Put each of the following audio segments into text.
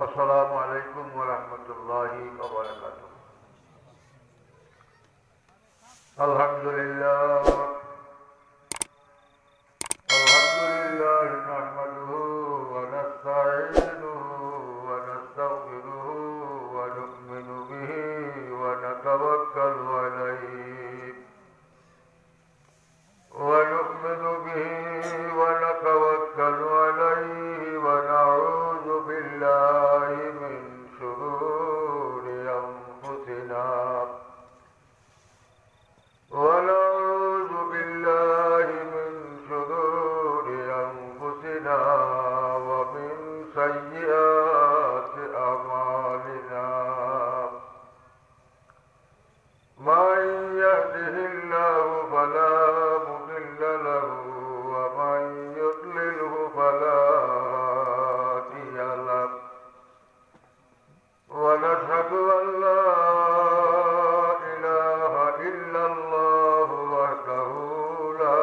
अस्सलामु अलैकुम वरहमतुल्लाहि वबरकातुह। अल्हम्दुलिल्लाह नहमदुहु व नस्तईनुहु व नस्तगफिरुहु व नु'मिनु बिहि व नतवक्कलु अलैहि व नऊज़ु बिल्लाहि मिन शुरूरि अनफुसिना व मिन सय्यिआति अमालिना। मन यहदिहिल्लाहु फला मुदिल्ल लहु व मन युद्लिलहु फला हादिय लहु। व नशहदु अन ला इलाहा इल्लल्लाहु वहदहु ला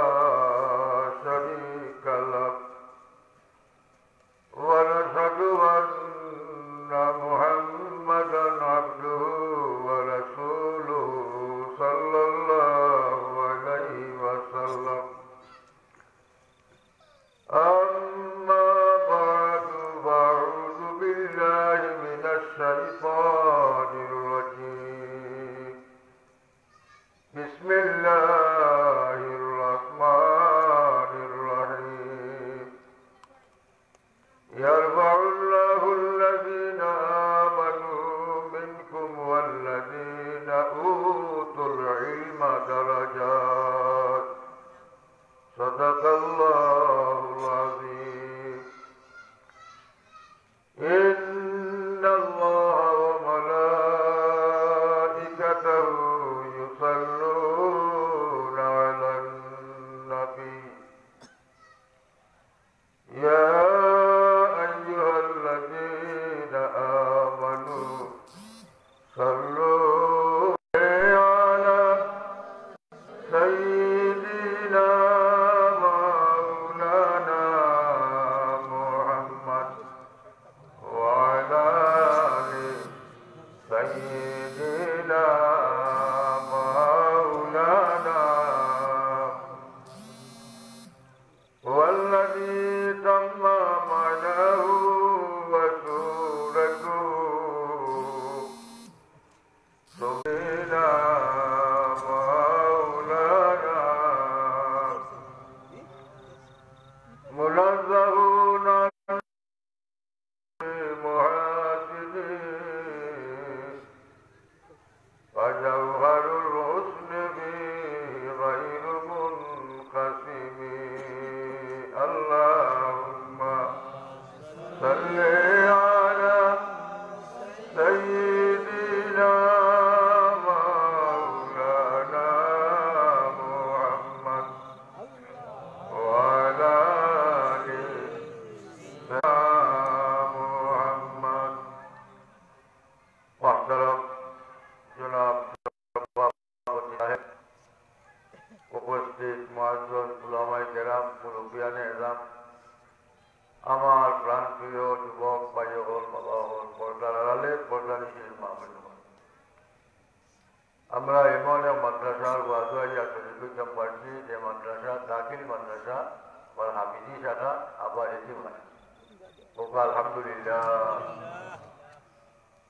शरीका लहु व नशहदु अन्ना मुहम्मदन अब्दुहु व रसूलुहु सल्लल्लाहु अलैहि वसल्लम। अम्मा बअदु फअऊज़ु बिल्लाहि मिनश शैतानिर रजीम। बिस्मिल्लाहिर रहमानिर रहीम। यरफ़उल्लाहु अल्लज़ीना आमनू मिनकुम वल्लज़ीना ऊतुल इल्मा दरजात। सदक़ल्लाहुल अज़ीम। इन्नल्लाहा व मलाइकतहु युसल्लूना अलन नबी। या अय्युहल्लज़ीना आमनू सल्लू अला सय्यिदिना मौलाना मुहम्मद व अला आलि सय्यिदिना मौलाना वल्लज़ी तम्म मअनहु व सूरतुहु सुब्हाना मौलाना मुनज़्ज़हुन अन मुहासिनीन वजौहरुल हुस्नि बिही गैरु मुनक़सिमीन। अल्लाहुम्मा सल्लि अला सय्यिदिना मौलाना मुहम्मद व अला आलि मुहम्मद। मुहतरम जनाब सभापति साहब, उपस्थित मुअज़्ज़ज़ उलमाए केराम, मुरब्बियाने एज़ाम, আমার প্রাণপ্রিয় যুবক ভাই হল বাবা হল পর্দার আড়ালে পর্দা নিচে মা বোনেরা, আমরা এমন এক মাদ্রাসার ওয়াজুয়াইয়া তরিকুম পাচ্ছি যে মাদ্রাসা দাখিল মাদ্রাসা আর হাফিজি শাখা আবার এটি হয়। আলহামদুলিল্লাহ।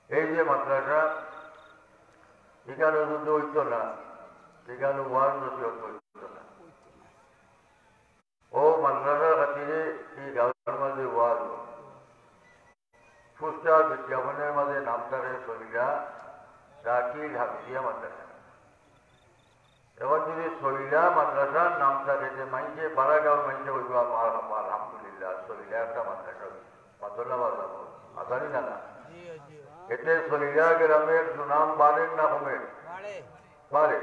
এই যে মাদ্রাসা এখানে যুদ্ধ হইত না, এখানে ওয়াজ নসিহত হইত না। ও মাদ্রাসার খাতিরে এই গাঁওয়ের মাঝে ওয়াজ ফুস্টার বিজ্ঞাপনের মাঝে নামটারে সহিলা দাখিল হাফিজিয়া মাদ্রাসা। এখন যদি সহিলা মাদ্রাসার নামটারে যে মাইনছে বারা গাঁও মাইনছে হইব আলহামদুলিল্লাহ সহিলা একটা মাদ্রাসা মাদ্রাসা বাজাবো আসানি না না। এতে সহিলা গ্রামের সুনাম বাড়েন না কমে? বাড়ে।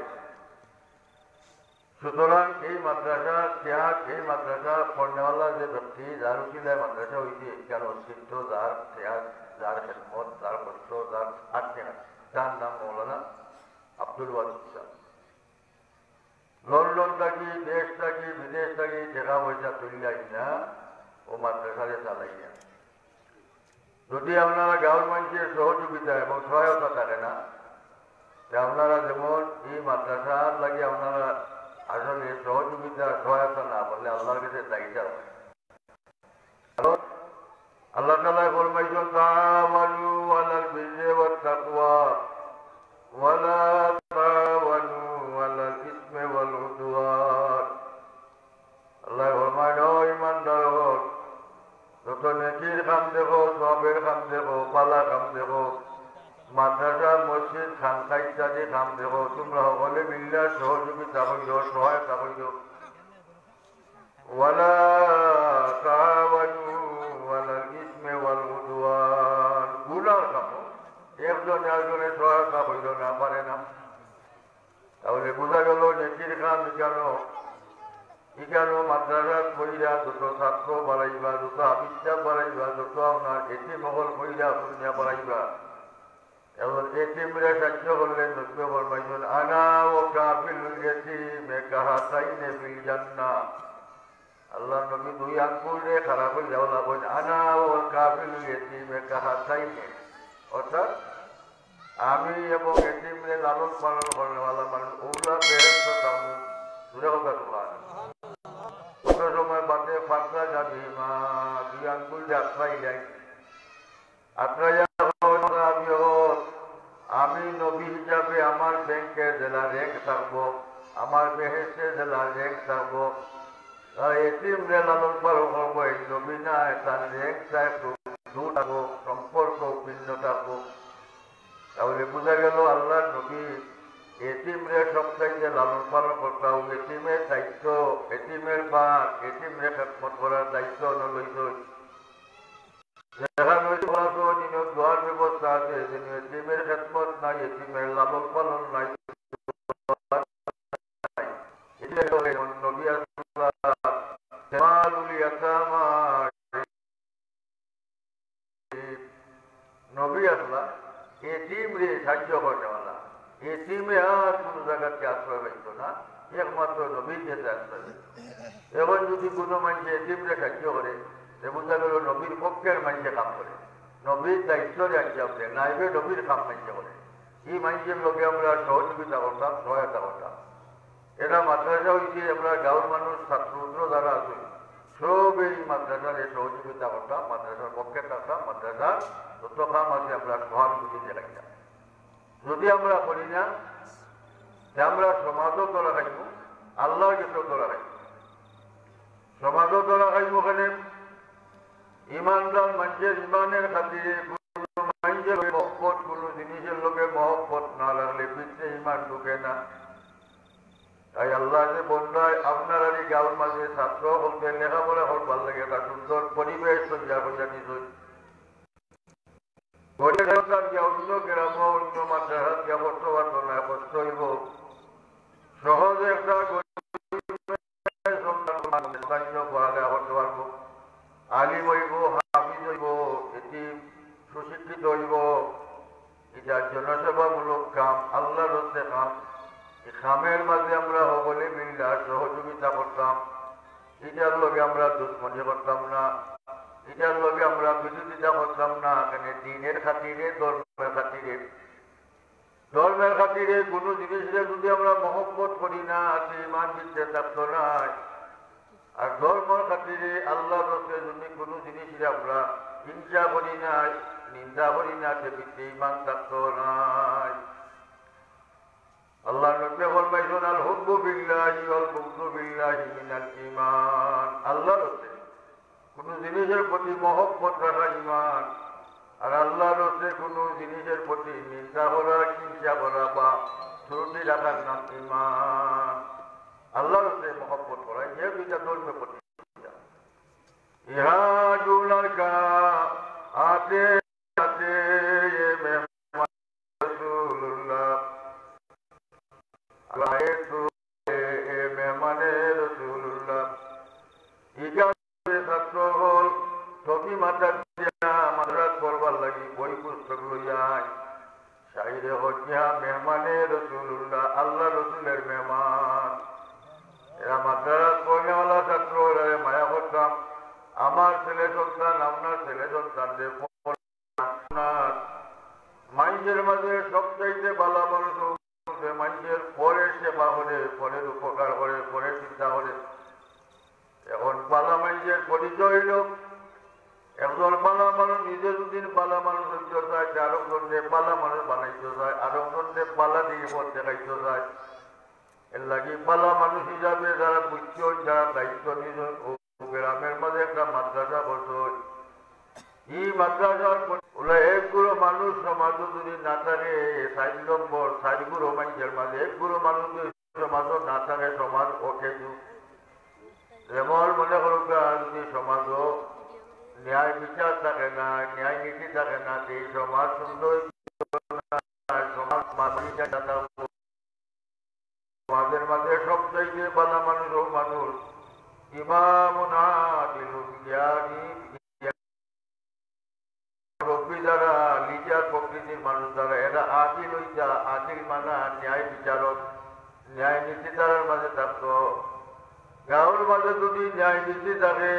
সুতরাং এই মাদ্রাসা ত্যাগ, এই মাদ্রাসা পড়নেওয়ালা যে ব্যক্তি যার উচিলায় মাদ্রাসা হয়েছে যার অস্তিত্ব, যার ত্যাগ, যার খেদমত, যার কষ্ট, যার আত্মীয়, তার নাম মৌলানা আব্দুল ওয়াদুদ সাহেব। লন্ডন থাকি, দেশ থাকি, বিদেশ থাকি টাকা পয়সা তুলিলাই না ও মাদ্রাসারে চালাইয়া। যদি আমরা আপনারা গাঁওর মানুষের সহযোগিতা এবং সহায়তা থাকে না, যে আপনারা যেমন এই মাদ্রাসার লাগে আপনারা আসলে সহযোগিতা সহায়তা না করলে আল্লাহর কাছে চাইতে হবে। আল্লাহ তাআলা ফরমাইছেন তাআওয়ানু আলাল বিররি ওয়াত তাকওয়া ওয়ালা তাআওয়ানু আলাল ইসমি ওয়াল উদওয়ান। আল্লাহ ফরমায় ও ঈমানদার, যত নেকির কাম দেখো, সবের কাম দেখো, পালা কাম দেখো, মাদ্রাসা মসজিদ খানকা ইত্যাদি কাম দেখো, তোমরা সকলে মিল্লা সহযোগিতা করিও, সহায়তা করিও। ওয়ালা তাআওয়ানু আলাল ইসমি ওয়াল উদওয়ান, গুনার কাম একজন একজনে সহায়তা করিল না পারে না। তাহলে বোঝা গেল নেকির কাম এখানে মাদ্রাসার কইরা যত ছাত্র বাড়াইবা, যত আবিষ্কার বাড়াইবা, যত আপনার এটি মহল কইরা দুনিয়া বাড়াইবা, এবং এটিমরে সাহায্য করলেন নবী ফরমাইছেন আনা ওয়া কাফিলুল ইয়াতীমে কাহাতাইনে ফিল জান্নাহ। আল্লাহ নবী দুই আঙ্গুলে খারাপ হয়ে যাওয়া বলেন আনা ওয়া কাফিলুল ইয়াতীমে কাহাতাইনে, অর্থাৎ আমি এবং এটিমরে লালন পালন করেওয়ালা মানুষ ওগুলা বেহেশত যাবো। দূরে কথা কত সময় বাদে ফাঁকা যাবি মা দুই আঙ্গুল দিয়ে আত্রাই যাই, আমি নবী হিসাবে আমার ব্যাংকের জেলা র্যাঙ্ক থাকবো, আমার বেহেশে জেলা র্যাঙ্ক থাকবো। এটিমরে লালন পালন করবো, এই নবী না তার র্যাঙ্ক থাকবো, দূর থাকবো, সম্পর্ক ভিন্ন থাকবো। তাহলে বোঝা গেল আল্লাহ নবী এটিমরে সবচাইতে লালন পালন করতে হবে। এটিমের দায়িত্ব, এটিমের বাদ, এটিমরে খেদমত করার দায়িত্ব লইত। দোয়ার ব্যবস্থা আছে, এটিমের খেদমত নাই, এটিমের লালন পালন নাই। নবী আসলা এটিমরে সাহায্য করনেওয়ালা, এটিমে আর কোন জায়গাতে আশ্রয় পাইত না, একমাত্র নবীর কাছে আশ্রয় পাইত। এখন যদি কোনো মানুষ এটিমরে সাহায্য করে, বোঝা গেল নবীর পক্ষের মানুষে কাম করে, নবীর দায়িত্ব রাখতে নাইবে নবীর কাম মানুষে করে। এই মানুষের লোকে আমরা সহযোগিতা করতাম, সহায়তা করতাম। এটা মাদ্রাসা হয়েছে, আমরা গাঁওর মানুষ ছাত্র যারা আছে সব এই মাদ্রাসার সহযোগিতা করতাম, মাদ্রাসার পক্ষে থাকতাম, মাদ্রাসার যত কাম আছে আমরা সহানুভূতি দেখাইতাম। যদি আমরা করি না, আমরা সমাজও তোলা খাইব, আল্লাহর কাছেও তোলা খাইব। সমাজও তোলা খাইব ওখানে ইমানদার মানুষের ইমানের খাতিরে মানুষের মহব্বত, কোনো জিনিসের লোকে মহব্বত না লাগলে পিছনে ইমান ঢুকে না। তাই আল্লাহ যে বন্ধায় আপনার আর এই গাঁওর মাঝে ছাত্র বলতে লেখাপড়া হোক ভাল লাগে, একটা সুন্দর পরিবেশ তৈরি করে নিজই অন্য গ্রাম অন্য মাদ্রাসাত গিয়া পড়তে পারতো না, কষ্ট হইব। সহজে একটা পড়ালেখা করতে পারবো, আলিম হইব, হাফিজ হইব, এটি সুশিক্ষিত হইব। এটা জনসেবামূলক কাম, আল্লাহর হস্তে কাম। এই কামের মাঝে আমরা সকলে মিল্লা সহযোগিতা করতাম। এটার লগে আমরা দুশ্মনী করতাম না, এটার লগে আমরা বিরোধিতা করতাম না। এখানে দিনের খাতিরে, ধর্মের খাতিরে কোনো জিনিসের যদি আমরা মহব্বত করি না, ইমান বিদ্যে থাকতো না। আর ধর্মের খাতিরে আল্লাহর রাস্তে যদি কোনো জিনিসের আমরা হিংসা করি না, নিন্দা করি না, সে বিদ্যে ইমান থাকতো নাই। আল্লাহ নবী ফরমাইছেন আল হুব্বু বিল্লাহি ওয়াল বুগযু বিল্লাহি মিনাল ঈমান। আল্লাহর রাস্তে কোনো জিনিসের প্রতি মহব্বত রাখা ঈমান, আর আল্লাহর রাস্তে কোনো জিনিসের প্রতি নিন্দা করা, হিংসা করা বা ত্রুটি রাখার নাম ঈমান। আল্লাহর রাস্তে মহব্বত করা, এই দুইটা ধর্মের প্রতি। ইহা জো লড়কা আতে আতে মেহমান রাসূলুল্লাহ আয়ে তো মেহমানে রাসূলুল্লাহ। ইগারে ছাত্র হল সবই মাথা দিয়া মাদ্রাস করবার লাগি বই পুস্তক লইয়ায় শাইরে হজ্জা মেহমানে রাসূলুল্লাহ, আল্লাহ রসুলের মেহমান। এরা মাদ্রাস পড়নেওয়ালা ছাত্র, এরা মায়া করতাম। আমার ছেলে সন্তান, আপনার ছেলে সন্তানদের মানুষের মাঝে সবচাইতে ভালো মানুষ মানুষের পরের সেবা করে, পরের উপকার করে, পরের চিন্তা করে। এখন পালা মানুষের পরিচয় হইল একজন পালা মানুষ নিজে যদি পালা মানুষ হইতে চায়, আরেকজনকে পালা মানুষ বানাইতে চায়, আরেকজনকে পালা দিয়ে পথ দেখাইতে চায়। এর লাগি পালা মানুষ হিসাবে যারা বুঝছেন, যারা দায়িত্ব নিয়েছেন, ও গ্রামের মাঝে একটা মাদ্রাসা করছে। এই মাদ্রাসার ওরা একগুলো মানুষ সমাজ যদি না থাকে, 4 নম্বর 4 গুলো মানুষের মাঝে একগুলো মানুষ সমাজ না থাকে, সমাজ ওঠে। যেমন মনে করুক যদি সমাজ ন্যায় বিচার থাকে না, ন্যায় নীতি থাকে না, এই সমাজ সুন্দর সমাজ সমাজের মাঝে সবচাইতে ভালো মানুষ ও মানুষ ইমামুনা দিলুন জ্ঞানী যারা লিজার প্রকৃতির মানুষ যারা এরা আদিল হইতা, আদিল মানা ন্যায় বিচারক, ন্যায় নীতি তারার মাঝে থাকতো। গাঁওর মাঝে যদি ন্যায় নীতি থাকে,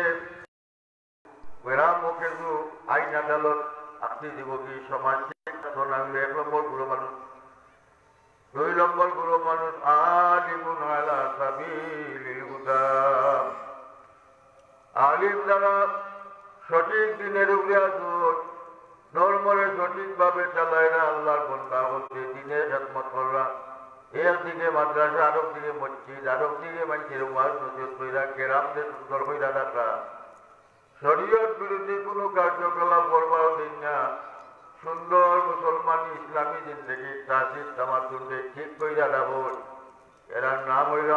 গ্রাম ও কিন্তু আইন আদালত আপনি দিব কি সমাজ। 1 নম্বর গুরু মানুষ। 2 নম্বর গুরু মানুষ আলিমুন আলা সাবিলিল হুদা। আলিম যারা সঠিক দিনের উপরে আসুন, নরমরে সঠিকভাবে চালায় না, আল্লাহর বন্দা হচ্ছে দিনের খেদমত করা। একদিকে মাদ্রাসা, আরেক দিকে মসজিদ, আরেক দিকে মানুষের ওয়াজ নসিহত কইরা গ্রামকে সুন্দর কইরা রাখা। শরীয়ত বিরোধী কোনো কার্যকলাপ করবার দিন না, সুন্দর মুসলমান ইসলামী জিন্দগি তাজিদ তামাদ্দুনকে ঠিক কইরা রাখুন। এরার নাম হইল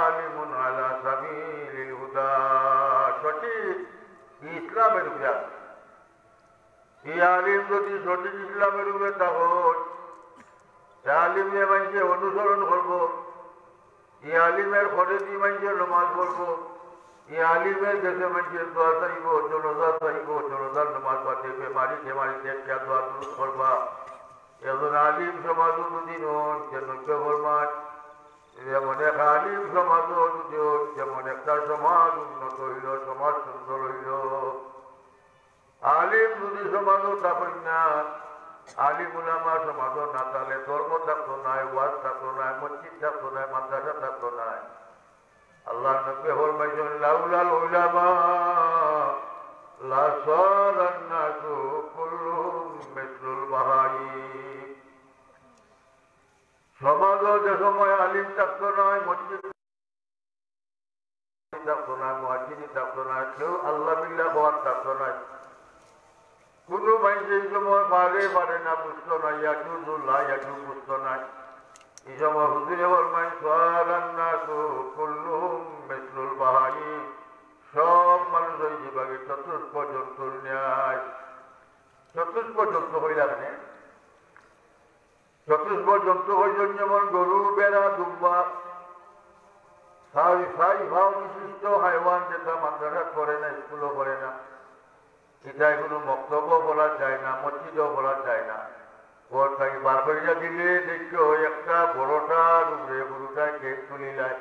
আলিমুন আলা সাবিলিল হুদা। সঠিক ইসলামের উপরে এই আলিম যদি সঠিক ইসলামের উপরে থাকুন, আলিম নিয়ে মানুষকে অনুসরণ করব, এই আলিমের ঘরে দিয়ে মানুষের নমাজ পড়বো, এই আলিমের দেশে মানুষের দোয়া চাইব, জনজা চাইব, জনজার নমাজ পড়তে বেমারিতে মারিতে দোয়া দূর করবা। এখন আলিম সমাজও যদি নন যে নৈক্য ফরমান, যেমন এক আলিম সমাজও যদি যেমন একটা সমাজ উন্নত হইল, সমাজ সুন্দর হইল। আলিম যদি সমাজও থাকেন না, আলিম উলামা সমাজও না থাকলে ধর্ম থাকতো নাই, ওয়াজ থাকতো নাই, মসজিদ থাকতো নাই, মাদ্রাসা থাকতো নাই। আল্লাহ নবী ফরমাইছেন লাউলাল উলামা লাসারান নাসু কুল্লুহুম মিসলুল বাহাইম। সমাজও যে সময় আলিম থাকতো নাই, মসজিদ থাকতো না, মুয়াজ্জিন থাকতো না, কেউ আল্লাহ বিল্লাহ হওয়ার থাকতো নাই। কোনো মানুষ এই সময় পারে না, বুঝতো না, ইয়াজুজুল্লাহ ইয়াজু বুঝতো না। এই সময় হুজুরে বলবেন সারান্নাসু কুল্লুহুম মিসলুল বাহাইম। সব মানুষ ওই যেভাবে চতুষ্প জন্তুর ন্যায়। চতুষ্প জন্তু হইলা মানে চতুষ্প জন্তু হইলেন যেমন গরু, বেড়া, দুম্বা, সাই ভাব বিশিষ্ট হাইওয়ান, যেটা মাদ্রাসা করে না, স্কুলও করে না, এটা কোনো বক্তব্য বলা যায় না, মসজিদও বলা যায় না। ওর তাকে বার করিয়া দিলে দেখো একটা বড়টার উপরে গরুটায় কেক তুলিলায়,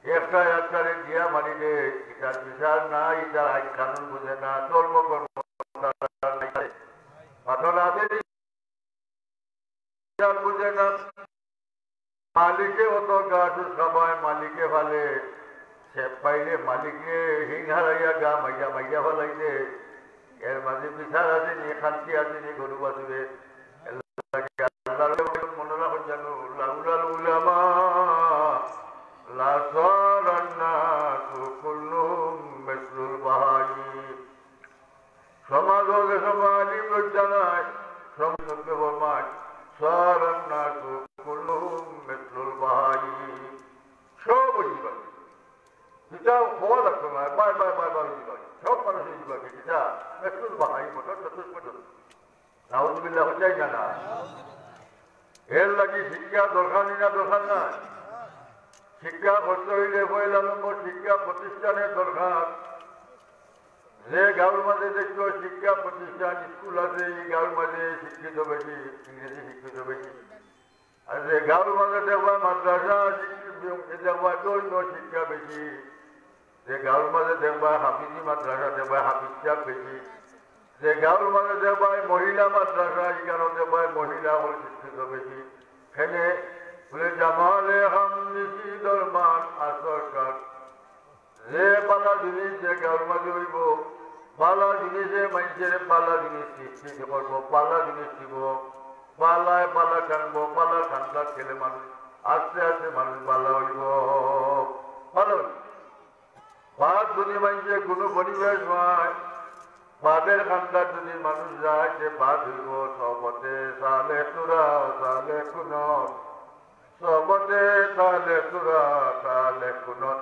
একটা একটারে দিয়া মারিলে এটার বিচার না, এটার আইন কানুন বুঝে না, ধর্ম কর্ম বুঝে না। মালিকে অত গাছ সবাই মালিকে ফালে, সে পাইলে মালিকে হিং হারাইয়া গা মাইয়া মাইয়া ফেলাইলে, এর মাঝে বিচার আসেনি, শান্তি আসেনি, গরু বাঁচবে। মনে রাখুন জানো লাউলাল উলামা লাসারান নাসু কুল্লুহুম মিসলুল বাহাইম। সমাজ হলে সমাজ আলিম লজ্জা নাই, সমাজকে ফরমান সারান নাসু কুল্লুহুম মিসলুল বাহাইম। সব জীবন যেটা হওয়া লাগতো না, বাই বাই বাই বাই জীবন সব মানুষের জীবনে যেটা মিসলুল বাহাইম মতো চতুষ্প জন্তু। নাউযুবিল্লাহ হচ্ছেই না। এর লাগি শিক্ষা দরকার না দরকার নাই। শিক্ষা করতে হইলে 1 নম্বর শিক্ষা প্রতিষ্ঠানের দরকার। যে গাঁওর মাঝে দেখছো শিক্ষা প্রতিষ্ঠান স্কুল আছে, এই গাঁওর মাঝে শিক্ষিত বেশি, ইংরেজি শিক্ষিত বেশি। আর যে গাঁওর মাঝে দেখবা মাদ্রাসা দেখবা দৈন্য শিক্ষা বেশি, যে গাঁওর মাঝে দেখবা হাফিজি মাদ্রাসা দেখবা হাফিজ সাহেব বেশি, যে গাঁর মানে দেবায় মহিলা মাদ্রাসা এখানে ভাই মহিলা হল শিক্ষিত বেশি খেলে বলে জামালে হামনিশি দরমান আসরকার যে পালা জিনিস যে গাঁর মাঝে হইব পালা জিনিসে মানুষের পালা জিনিস সৃষ্টি করবো পালা জিনিস দিব পালায় পালা টানবো পালা ঠান্ডা খেলে মানুষ আস্তে আস্তে মানুষ পালা হইব ভালো পাঁচ যদি মানুষের কোনো পরিবেশ হয় পাদের ঠান্ডার যদি মানুষ যায় সে পাদ হইব সবতে সালে তুরা সালে কুনত সবতে সালে তুরা সালে কুনত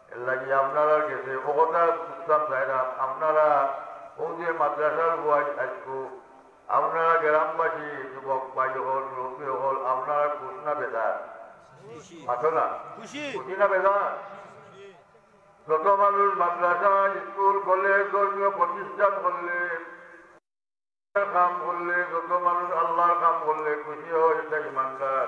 এর লাগি আপনারা গেছে ও কথা বুঝতাম চাইলাম আপনারা ও যে মাদ্রাসার বয় আসবো আপনারা গ্রামবাসী যুবক ভাই হল রবি হল আপনারা খুশ না বেদার আছো না খুশি না বেদার যত মানুষ মাদ্রাসা স্কুল কলেজ ধর্মীয় প্রতিষ্ঠান করলে কাম করলে যত মানুষ আল্লাহর কাম করলে খুশি হয় এটা ইমানদার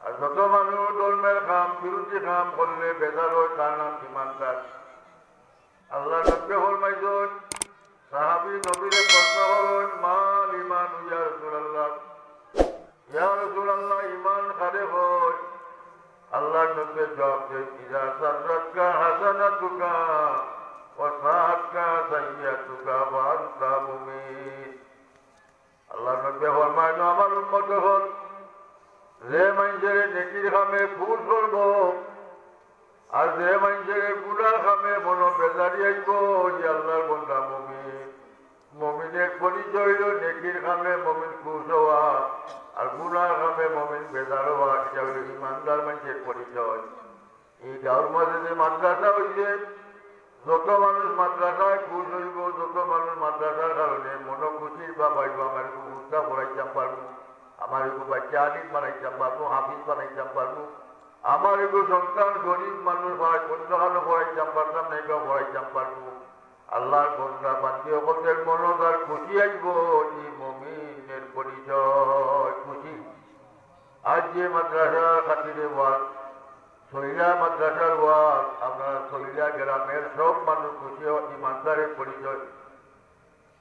আর যত মানুষ ধর্মের কাম বিরোধী কাম করলে বেদার হয় তার নাম ইমানদার আল্লাহ নবী ফরমাইছেন সাহাবী নবীরে প্রশ্ন হলেন মাল ইমান ইয়া রাসূলুল্লাহ ইমান কারে হয় আল্লাহ নবী জবাব দেন ইজা সাররাতকা হাসানাতুকা ওয়া সাআতকা সাইয়্যাতুকা ওয়া আনতা মুমিন আল্লাহ নবী ফরমায় আমার উম্মত হল যে মানুষের নেকির কামে খুশ করব আর যে মানুষের গুনার কামে মন বেজারি আইব যে আল্লাহর বান্দা মুমিন মুমিনের পরিচয় হইল নেকির কামে মুমিন খুশ হওয়া আর গুনার কামে মুমিন বেজার হওয়া এটা হইল ইমানদার মানুষের পরিচয় এই গাঁর মাঝে যে মাদ্রাসা হইছে যত মানুষ মাদ্রাসায় খুশ হইব যত মানুষ মাদ্রাসার কারণে মন খুশির বা পাইব আমার উৎসাহ পড়াইতাম পারবো আমার এগো বাচ্চা আলিম বানাইতাম পারবো হাফিজ বানাইতাম পারবো আমার এগো সন্তান গরিব মানুষ অন্যখানে পড়াইতাম পারতাম না এগো পড়াইতাম পারবো আল্লাহর বন্ধা বান্ধি সকলের মনত আর খুশি আইব এই মুমিনের পরিচয় খুশি আজ যে মাদ্রাসার খাতিরে ওয়াজ সহিলা মাদ্রাসার ওয়াজ আপনার সহিলা গ্রামের সব মানুষ খুশি ইমানদারের পরিচয়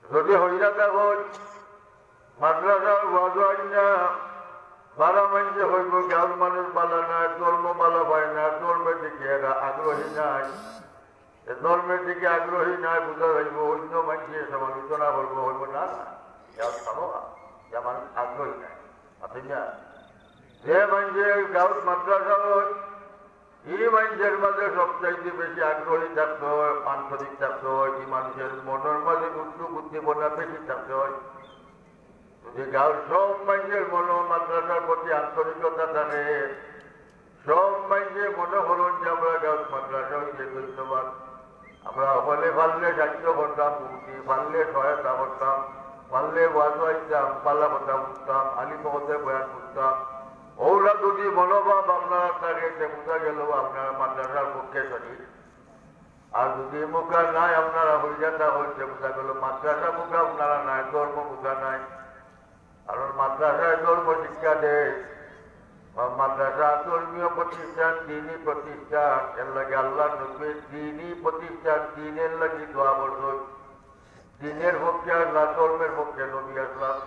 যদি হইরা তখন মাদ্রাসার ওয়াজ হয় না বারা মানুষে হইব গাঁর মানুষ বালা নাই ধর্ম বালা পায় না ধর্মের দিকে এরা আগ্রহী নাই ধর্মের দিকে আগ্রহী নাই বোঝা যাইব অন্য মানুষে সমালোচনা করবো হইব না যেমন আগ্রহী নাই আপনি না যে মানুষের গাঁত মাদ্রাসা হয় এই মানুষের মাঝে সবচাইতে বেশি আগ্রহী থাকতে হয় আন্তরিক থাকতে হয় এই মানুষের মনের মাঝে উদ্যোগ উদ্দীপনা বেশি থাকতে হয় যদি গাঁর সব মানুষের মন মাদ্রাসার প্রতি আন্তরিকতা থাকে সব মানুষের মনে করুন যে আমরা গাঁর মাদ্রাসা হইতে ধন্যবাদ আমরা হলে পারলে সাহায্য করতাম মুক্তি পারলে সহায়তা করতাম পারলে ওয়াজ আইতাম পাল্লা কথা বুঝতাম আলী মহতে বয়ান বুঝতাম ওরা যদি মনোভাব আপনারা থাকে সে বোঝা গেল আপনারা মাদ্রাসার পক্ষে সরি আর যদি মুখা নাই আপনারা হইজাতা হইতে বোঝা গেল মাদ্রাসা মুখা আপনারা নাই ধর্ম মুখা নাই কারণ মাদ্রাসায় ধর্ম শিক্ষা দেয় মাদ্রাসা ধর্মীয় প্রতিষ্ঠান দিনী প্রতিষ্ঠান এর লাগে আল্লাহ নবী দিনী প্রতিষ্ঠান দিনের লাগে দোয়া বছর দিনের পক্ষে আল্লাহ ধর্মের পক্ষে নবী আসলাম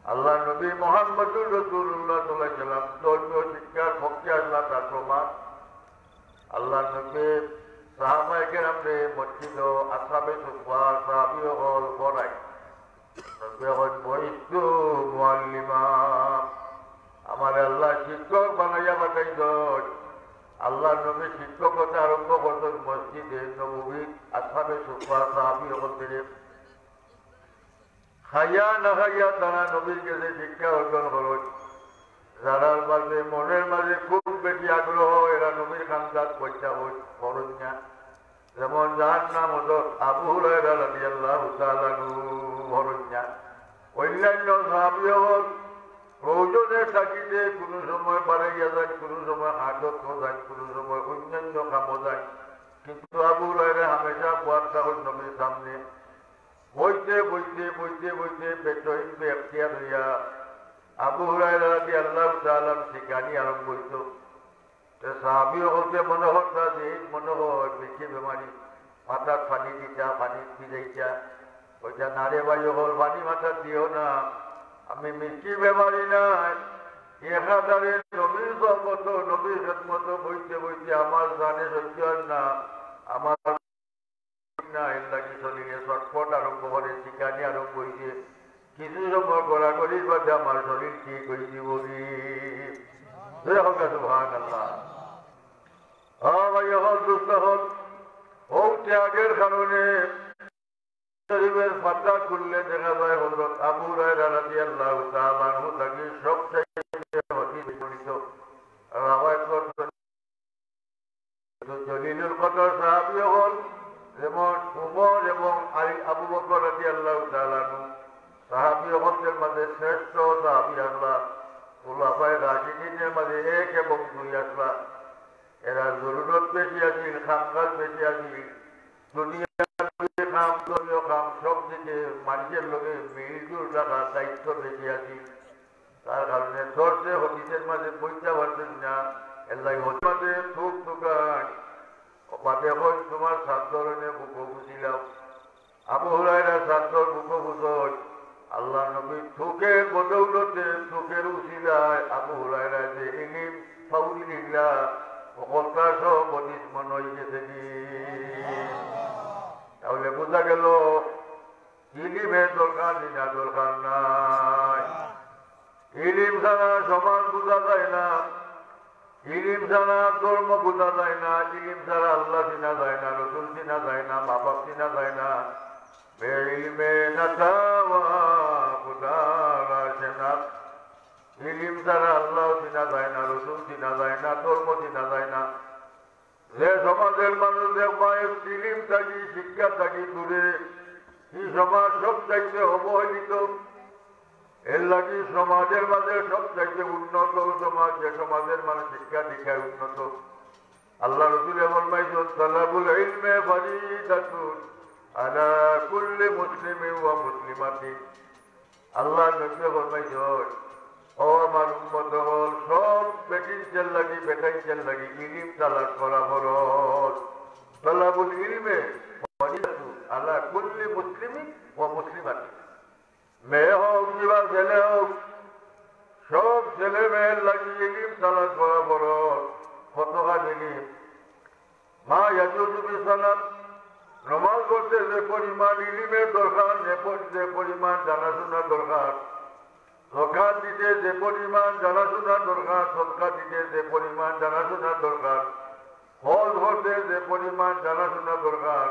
আল্লাহ নবী মুহাম্মদুর রাসূলুল্লাহ সাল্লাল্লাহু আলাইহি ওয়াসাল্লাম ধর্মীয় শিক্ষার পক্ষে আল্লাহ তার প্রমাণ আল্লাহ নবী সাহাবায়ে কেরামরে মসজিদ আসহাবে সুফা সাহাবী হল বড়াই আমার আল্লাহ শিক্ষক বানাইয়া পাঠাই আল্লাহ নবী শিক্ষকতা আরম্ভ করতেন মসজিদে নবী আসহাবে সুফা সাহাবী হল খাইয়া না খাইয়া তারা নবীর কাছে শিক্ষা অর্জন করল যারার মাঝে মনের মাঝে খুব বেশি আগ্রহ এরা নবীর খানদাত পয়সা করুন না যেমন যার নাম হলো আবু হুরায়রা রাদিয়াল্লাহু তাআলা করুন না অন্যান্য সাহাবীও প্রয়োজনে থাকিতে কোনো সময় বাড়াইয়া যায় কোনো সময় হাজত যায় কোনো সময় অন্যান্য কামও যায় কিন্তু আবু হুরায়রা হামেশা ওয়াজ নবীর সামনে বইতে বইতে বইতে বইতে বেচইন বেখতিয়ার হইয়া আবু হুরায়রা রাদিয়াল্লাহু তাআলা শিখানি আরম্ভ হইত সাহাবী হতে মনে হতা যে মনে হয় বেশি বেমারি মাথার পানি দিতা, পানি ভিজাইতা, ওইটা নারে ভাই হল পানি মাথা দিও না, আমি মিষ্টি বেমারি নাই, একাধারে নবীর সহমত নবীর খেদমত বইতে বইতে আমার জানে সহ্য হয় না, আমার না এর লাগি শরীরে ছটফট আরম্ভ করে, শিকানি আরম্ভ হয়েছে, কিছু সময় গড়াগড়ির বাদে আমার শরীর ঠিক হয়ে দিব সুবহানাল্লাহ। ভাই হল দুস্থ হল ও ত্যাগের কারণে শরীফের পাতা খুললে দেখা যায় হযরত আবু হুরায়রা রাদিয়াল্লাহু তাআলা আনহু থেকে সবচেয়ে হাদিস বর্ণিত রাওয়ায়াত করছেন জলিলুল কদর সাহাবী হল যেমন উমর এবং আবু বকর রাদিয়াল্লাহু তাআলা আনহু সাহাবী হলদের মাঝে শ্রেষ্ঠ সাহাবী আল্লাহ খুলাফায়ে রাশিদিনের মাঝে এক এবং দুই আসলা। এরা জরুরত বেশি আছিল, খামকাজ বেশি আছিল, দুনিয়ার কাম ধর্মীয় কাম সব দিকে মানুষের লোকে মিলজুল রাখার দায়িত্ব বেশি আছিল। তার কারণে দর্শে হদিসের মাঝে বইতে পারতেন না, এর লাগে মাঝে থুক থুকান বাদে হয় তোমার সাতজনে বুকো বুঝিলাম। আবু হুরায়রা সাতজর বুকো বুঝল আল্লাহ নবীর থুকের বদৌলতে থুকের উসিলায় আবু হুরায়রা যে ইলিম ফাউলি দিলা সকলটা সব হদিস মন হয়ে গেছে। তাহলে বোঝা গেল ইলিমের দরকার না, দরকার নাই। ইলিম ছাড়া সমাজ বোঝা যায় না, ইলিম ছাড়া ধর্ম বোঝা যায় না, ইলিম ছাড়া আল্লাহ চিনা যায় না, রসুল চিনা যায় না, মা বাপ চিনা যায় না। ইলিম ছাড়া আল্লাহ চিনা যায় না, রসুল চিনা যায় না, ধর্ম চিনা যায় না। যে সমাজের মানুষ ইলিম থাকি শিক্ষা থাকি দূরে, এই সমাজ সব চাইতে অবহেলিত। এর লাগি সমাজের মাঝে সব চাইতে উন্নত সমাজ যে সমাজের মানুষ শিক্ষা দীক্ষায় উন্নত। আল্লাহ রসুলে ফরমাইছেন তালাবুল ইলমে ফারিদাতুন আলা কুল্লি মুসলিমিন ওয়া মুসলিমাতিন। আল্লাহ নবী ফরমাইছেন ও আমার উম্মত হল সব বেটিনদের লাগি বেটাইনদের লাগি ইলম তালাশ করা ফরজ। তালাবুল ইলমে ফারিদাতুন আলা কুল্লি মুসলিমিন ওয়া মুসলিমাতিন। মেয়ে হোক কিংবা ছেলে হোক সব ছেলে মেয়ের লাগি ইলম তালাশ করা ফরজ। কতখান ইলম? মা ইয়াজুজু বিসালাত, নমাজ পড়তে যে পরিমাণ ইলমের দরকার, যে পরিমাণ জানাশোনা দরকার, যাকাত দিতে যে পরিমাণ জানাশোনা দরকার, সদকা দিতে যে পরিমাণ জানাশোনা দরকার, ফল ধরতে যে পরিমাণ জানাশোনা দরকার,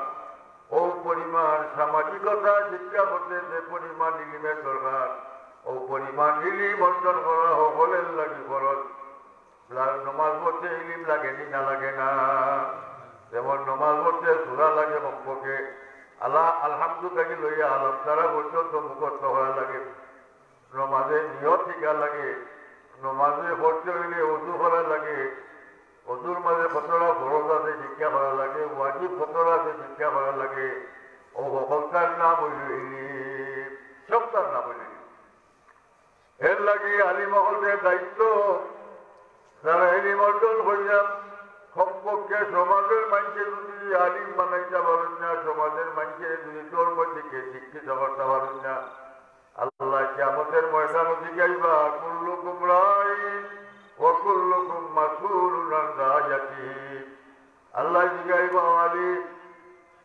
ও পরিমাণ সামাজিকতা শিক্ষা করতে যে পরিমাণ ইলমের দরকার, ও পরিমাণ ইলম অর্জন করা সকলের লাগি ফরজ। নমাজ পড়তে ইলম লাগেনি না লাগে না? যেমন নমাজ পড়তে সূরা লাগে কমপক্ষে আলহামদুলিল্লাহ লইয়া আলম তারা পর্যন্ত মুখস্থ হওয়া লাগে। নমাজে নিয়ত শিখা লাগে, নমাজে পড়তে হইলে উজু করা লাগে, উজুর মাঝে কতটা ফরজ আছে শিক্ষা করা লাগে, ওয়াজিব কতটা আছে শিক্ষা করা লাগে। ও সকলটার নাম হইল ইলম, সবটার নাম হইল ইলম। এর লাগে আলিম হলের দায়িত্ব যারা ইলম অর্জন করিলাম কমপক্ষে সমাজের মানুষকে যদি আলিম বানাইতে পারেন না, সমাজের মানুষকে যদি ধর্ম দিকে শিক্ষিত করতে পারেন না, আল্লাহ কিয়ামতের ময়দানে জিজ্ঞাসা কুল্লুকুম রাইন ওয়া কুল্লুকুম মাসউলুন আন রাইয়াতিহি। আল্লাহ জিজ্ঞাসা আলিম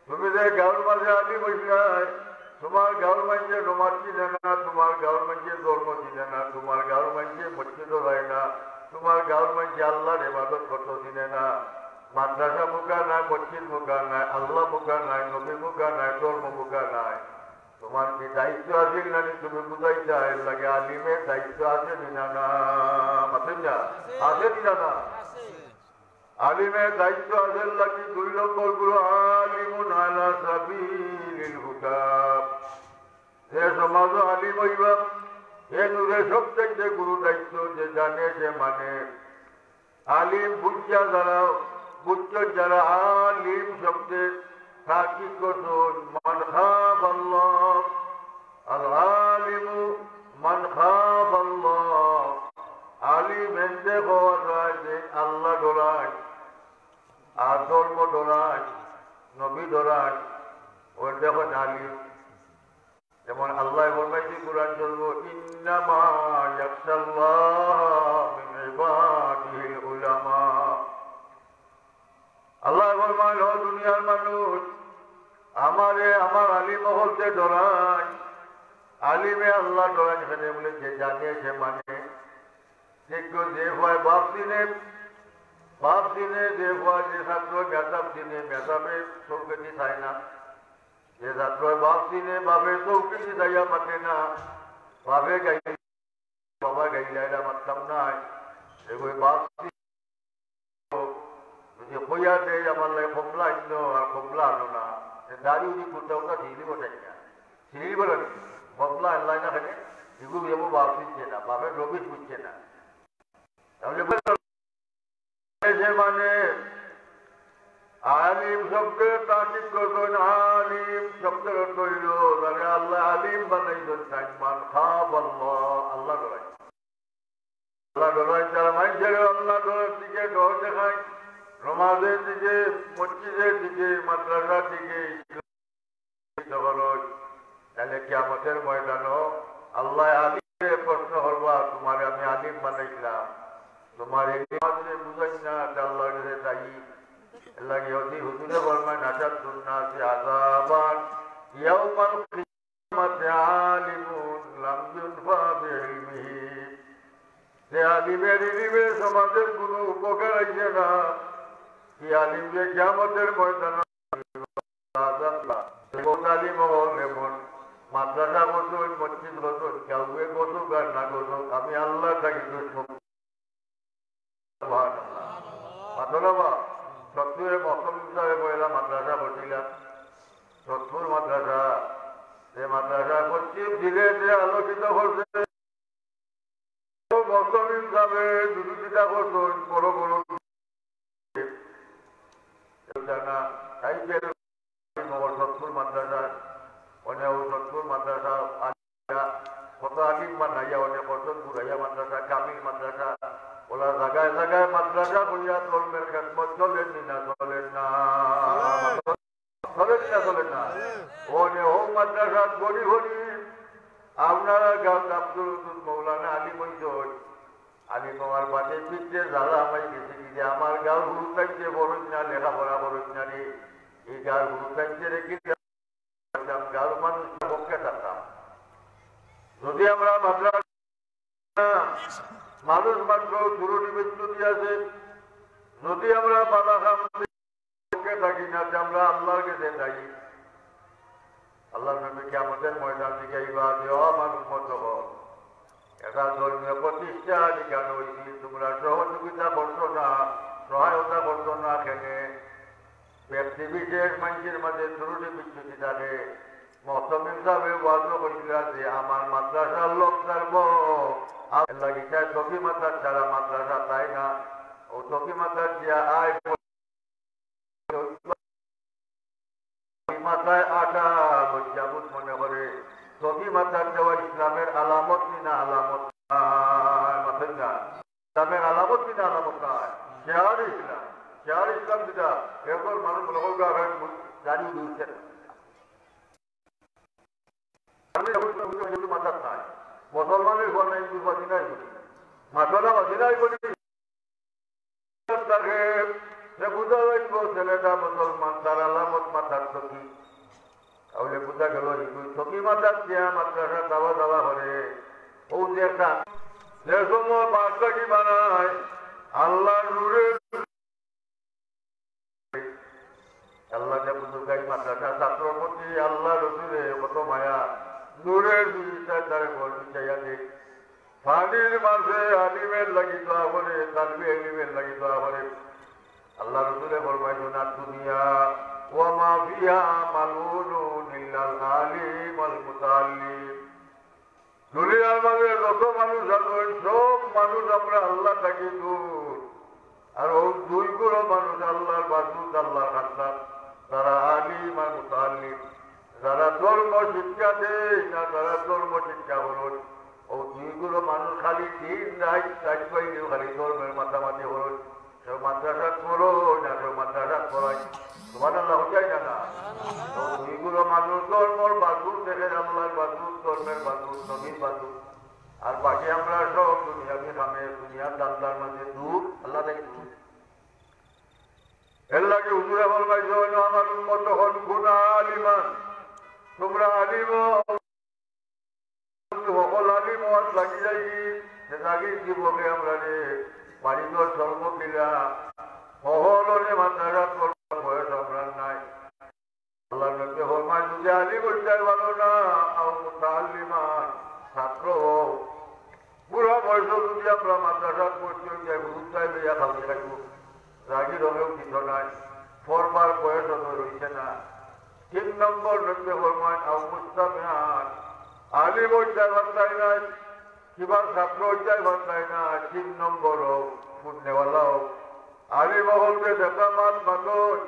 তুমি যে গাঁর মাঝে আলিম হইলাই, তোমার গাঁর মানুষে নমাজ চিনে না, তোমার গাঁর মানুষে ধর্ম চিনে না, তোমার গাঁর মানুষে মসজিদও যায় না, তোমার গাঁর মানুষে আল্লাহর ইবাদত করতে চিনে না, মাদ্রাসা মুখা নাই, মসজিদ মুখা নাই, আল্লাহ মুখা নাই, নবী মুখা নাই, ধর্ম মুখা নাই। তোমার কি দায়িত্ব আছে না? তুমি বুঝাইছা এর লাগে আলিমের দায়িত্ব আছে না? না মাতেন না আছে কিনা? না আলিমের দায়িত্ব আছে লাগি 2 নম্বর গুলো আলিমুন আলা সাবিলিল হুদা। যে সমাজ আলিম হইবা এ নূরে সবচেয়ে গুরু দায়িত্ব যে জানে সে মানে। আলিম বুঝা যারা আলিম শব্দে তাকিদ করছেন মান খাফ আল্লাহ, আল আলিমু মান খাফ আল্লাহ। আলিম এতে হওয়া যায় যে আল্লাহ ডরায় আর ধর্ম ডরায়, নবী ডরায়, আলিম। যেমন আল্লাহ ফরমাইছে কুরআন শরীফ, ইন্নামা ইয়াখশাল্লাহ মিন ইবাদিহিল উলামা। আল্লাহ ফরমায়, ও দুনিয়ার মানুষ, আমার আলিম হলতে ডরায়। আলিমে আল্লাহ ডরায় এখানে বলে যে জানিয়ে সে মানে। দেখো যে হয় বাপ দিনে যে হয়, যে ছাত্র মেধাব দিনে মেধাবে চৌকেটি চায় না, যে ছাত্র বাপ দিনে বাপে চৌকেটি যাইয়া মাতে না, বাপে গাইলে বাবা গাইলে এটা মারতাম নাই। এগুলো বাপ যদি হইয়া দেয় আমার লাগে কমলা আইন আর কমলা আনো না, দাড়ি উনি কোথাও না ছিলি বসাই না, ছিলি বলে কমলা আনলাই না খানে এগুলো যেমন বাপ দিচ্ছে না, বাপের রবিশ বুঝছে না। তাহলে মানে আলিম শব্দের তাকিদ করবেন, আলিম শব্দের অর্থ হইল যারা আল্লাহ আলিম বানাইছেন মান খাব আল্লাহ ডরাই। আল্লাহ ডরাই যারা মানুষের আল্লাহ ডরার দিকে ডর দেখায়, নমাজের দিকে, মসজিদের দিকে, মাদ্রাসার দিকে, তাহলে কিয়ামতের ময়দানও আল্লাহ আলিমের প্রশ্ন করবা, তোমার আমি আলিম বানাইছিলাম, তোমার এই বুঝাই না আল্লাহর কাছে দায়ী। লাগে অতি হুজুরে বলবেন আসাদ সুন্নাসি আযাবান ইয়াউমাল কিয়ামাতি আলিমুন লাম ইউনফা বিইলমিহি। যে আলিমের ইলমে সমাজের কোনো উপকার হইছে না, এই আলিম যে কিয়ামতের ময়দানে আলিম হল এমন মাদ্রাসা বসুন, মসজিদ বসুন, কাউকে বসুক আর না বসুক, আমি আল্লাহ থাকি সত্তরে মৌসুম হিসাবে বললাম মাদ্রাসা বসিলাম, সত্তর মাদ্রাসা, যে মাদ্রাসা পশ্চিম দিকে যে আলোকিত করছে মৌসুম হিসাবে দুটা করছেন বড় বড় সত্তর মাদ্রাসা, অনেক সত্তর মাদ্রাসা কত আলিম বানাইয়া, অনেক বছর ঘুরাইয়া মাদ্রাসা, কামিল মাদ্রাসা, ওরা জায়গায় জায়গায় মাদ্রাসা করিয়া ধর্মের খেদমত চলেন না, চলেন না, চলেন না, চলেন না। ওনে ও মাদ্রাসা গড়ি গড়ি আপনারা গাছ আব্দুল মৌলানা আলী মঞ্জুর আলী তোমার বাদে পিঠে জ্বালা আমায় গেছে কি আমার গাঁর হুরুকাইছে বড়ই না, লেখাপড়া বড়ই না রে, এই গাঁর হুরুকাইছে রেখে গাঁর মানুষ পক্ষে থাকতাম। যদি আমরা মাদ্রাসা মানুষ মাত্র চুরুটি মৃত্যু দিয়েছে, যদি আমরা বাধা থাকি না, আমরা আল্লাহর কাছে যাই। আল্লাহ নবীকে আমাদের ময়দান দিকাইবা যে মানুষ মত এটা ধর্মীয় প্রতিষ্ঠা কেন হয়েছি, তোমরা সহযোগিতা করছো না, সহায়তা করছো না, কেনে ব্যক্তি বিশেষ মানুষের মাঝে চুরুটি বিচ্ছুতি থাকে। মৌসুম হিসাবে ওয়াজ করিলা যে আমার মাদ্রাসার লোক ছাড়বো, লাগিটা চকি মাথার ছাড়া মাদ্রাসা তাই না, ও চকি মাথার দিয়া আয় মাথায় আটা লজ্জাবুত মনে করে। চকি মাথার দেওয়া ইসলামের আলামত কিনা আলামত মাথায় না, ইসলামের আলামত কিনা আলামত নয়, শেয়ার ইসলাম, শেয়ার ইসলাম যেটা এরপর মানুষ জানিয়ে দিচ্ছে মাথার নাই, মুসলমানের ঘর নাই, হিন্দু বাসিনাই করি, মাথাটা বাসিনাই করি, বুঝা যাইব ছেলেটা মুসলমান, তার আলামত মাথার চকি। তাহলে বুঝা গেল হিন্দু চকি মাথার দিয়া মাদ্রাসা দাওয়া দাওয়া করে। ও যে একটা যে সময় বাসটাকি বানায় আল্লাহ নূরের, আল্লাহ যে বুঝুগাই মাদ্রাসা ছাত্রর প্রতি আল্লাহ রসুলে কত মায়া, নূরের দুইটার দ্বারা ঘর বিছাইয়া দেয়। পানির মাঝে আলিমের লাগি দোয়া করে, তালবি আলিমের লাগি দোয়া করে। আল্লাহ রসুলে ফরমাইল না দুনিয়া ওয়া মা ফিহা মালউনুন ইল্লাল আলিম ওয়াল মুতাআল্লিম। দুনিয়ার মাঝে যত মানুষ আছেন সব মানুষ আমরা আল্লাহ থাকি দূর, আর ওই দুই গুলো মানুষ আল্লাহর বাসুদ, আল্লাহর খান্দান, তারা আলিম আর মুতাআল্লিম। যারা ধর্ম শিক্ষা দেয় না, যারা ধর্ম শিক্ষা হল, ও দুইগুলো মানুষ খালি দিন রাত পাইলেও খালি ধর্মের মাথামাতি হল। কেউ মাদ্রাসা করো না, কেউ মাদ্রাসা করাই, তোমার আল্লাহ চাই না। দুইগুলো মানুষ ধর্ম নবীর বাদু আর বাকি আমরা সব দুনিয়াকে খামে দুনিয়ার দান্দার মাঝে দূর আল্লাহ থেকে দূর এর লাগে হুজুরে বলবাইছ আমার উম্মত হন গুনা আলিমান তোমরা আলিম সকল আলিম লাগি যাই লাগি জীবকে আমরা রে বাড়িঘর স্বল্প কিলা সকলরে মাদ্রাসাত করবার বয়স আমরা নাই আল্লাহ নবী ফরমান যদি আলিম হইতে ভালো না আর মুতাআল্লিমান ছাত্র হোক বুড়া বয়স যদি আমরা মাদ্রাসাত পড়তে যাই গুরুত্বায় লইয়া খালি থাকবো রাগি রঙেও কিছু নাই ফরবার বয়স রয়েছে না 3 নম্বর নবী ফরমান আও মুস্তামিআন আলিম হইতে ভাবতাই নাই কিবা ছাত্র হইতে ভাবতাই না 3 নম্বর হোক শুননেওয়ালা হোক আলিম হলকে দেখা মাত মানুষ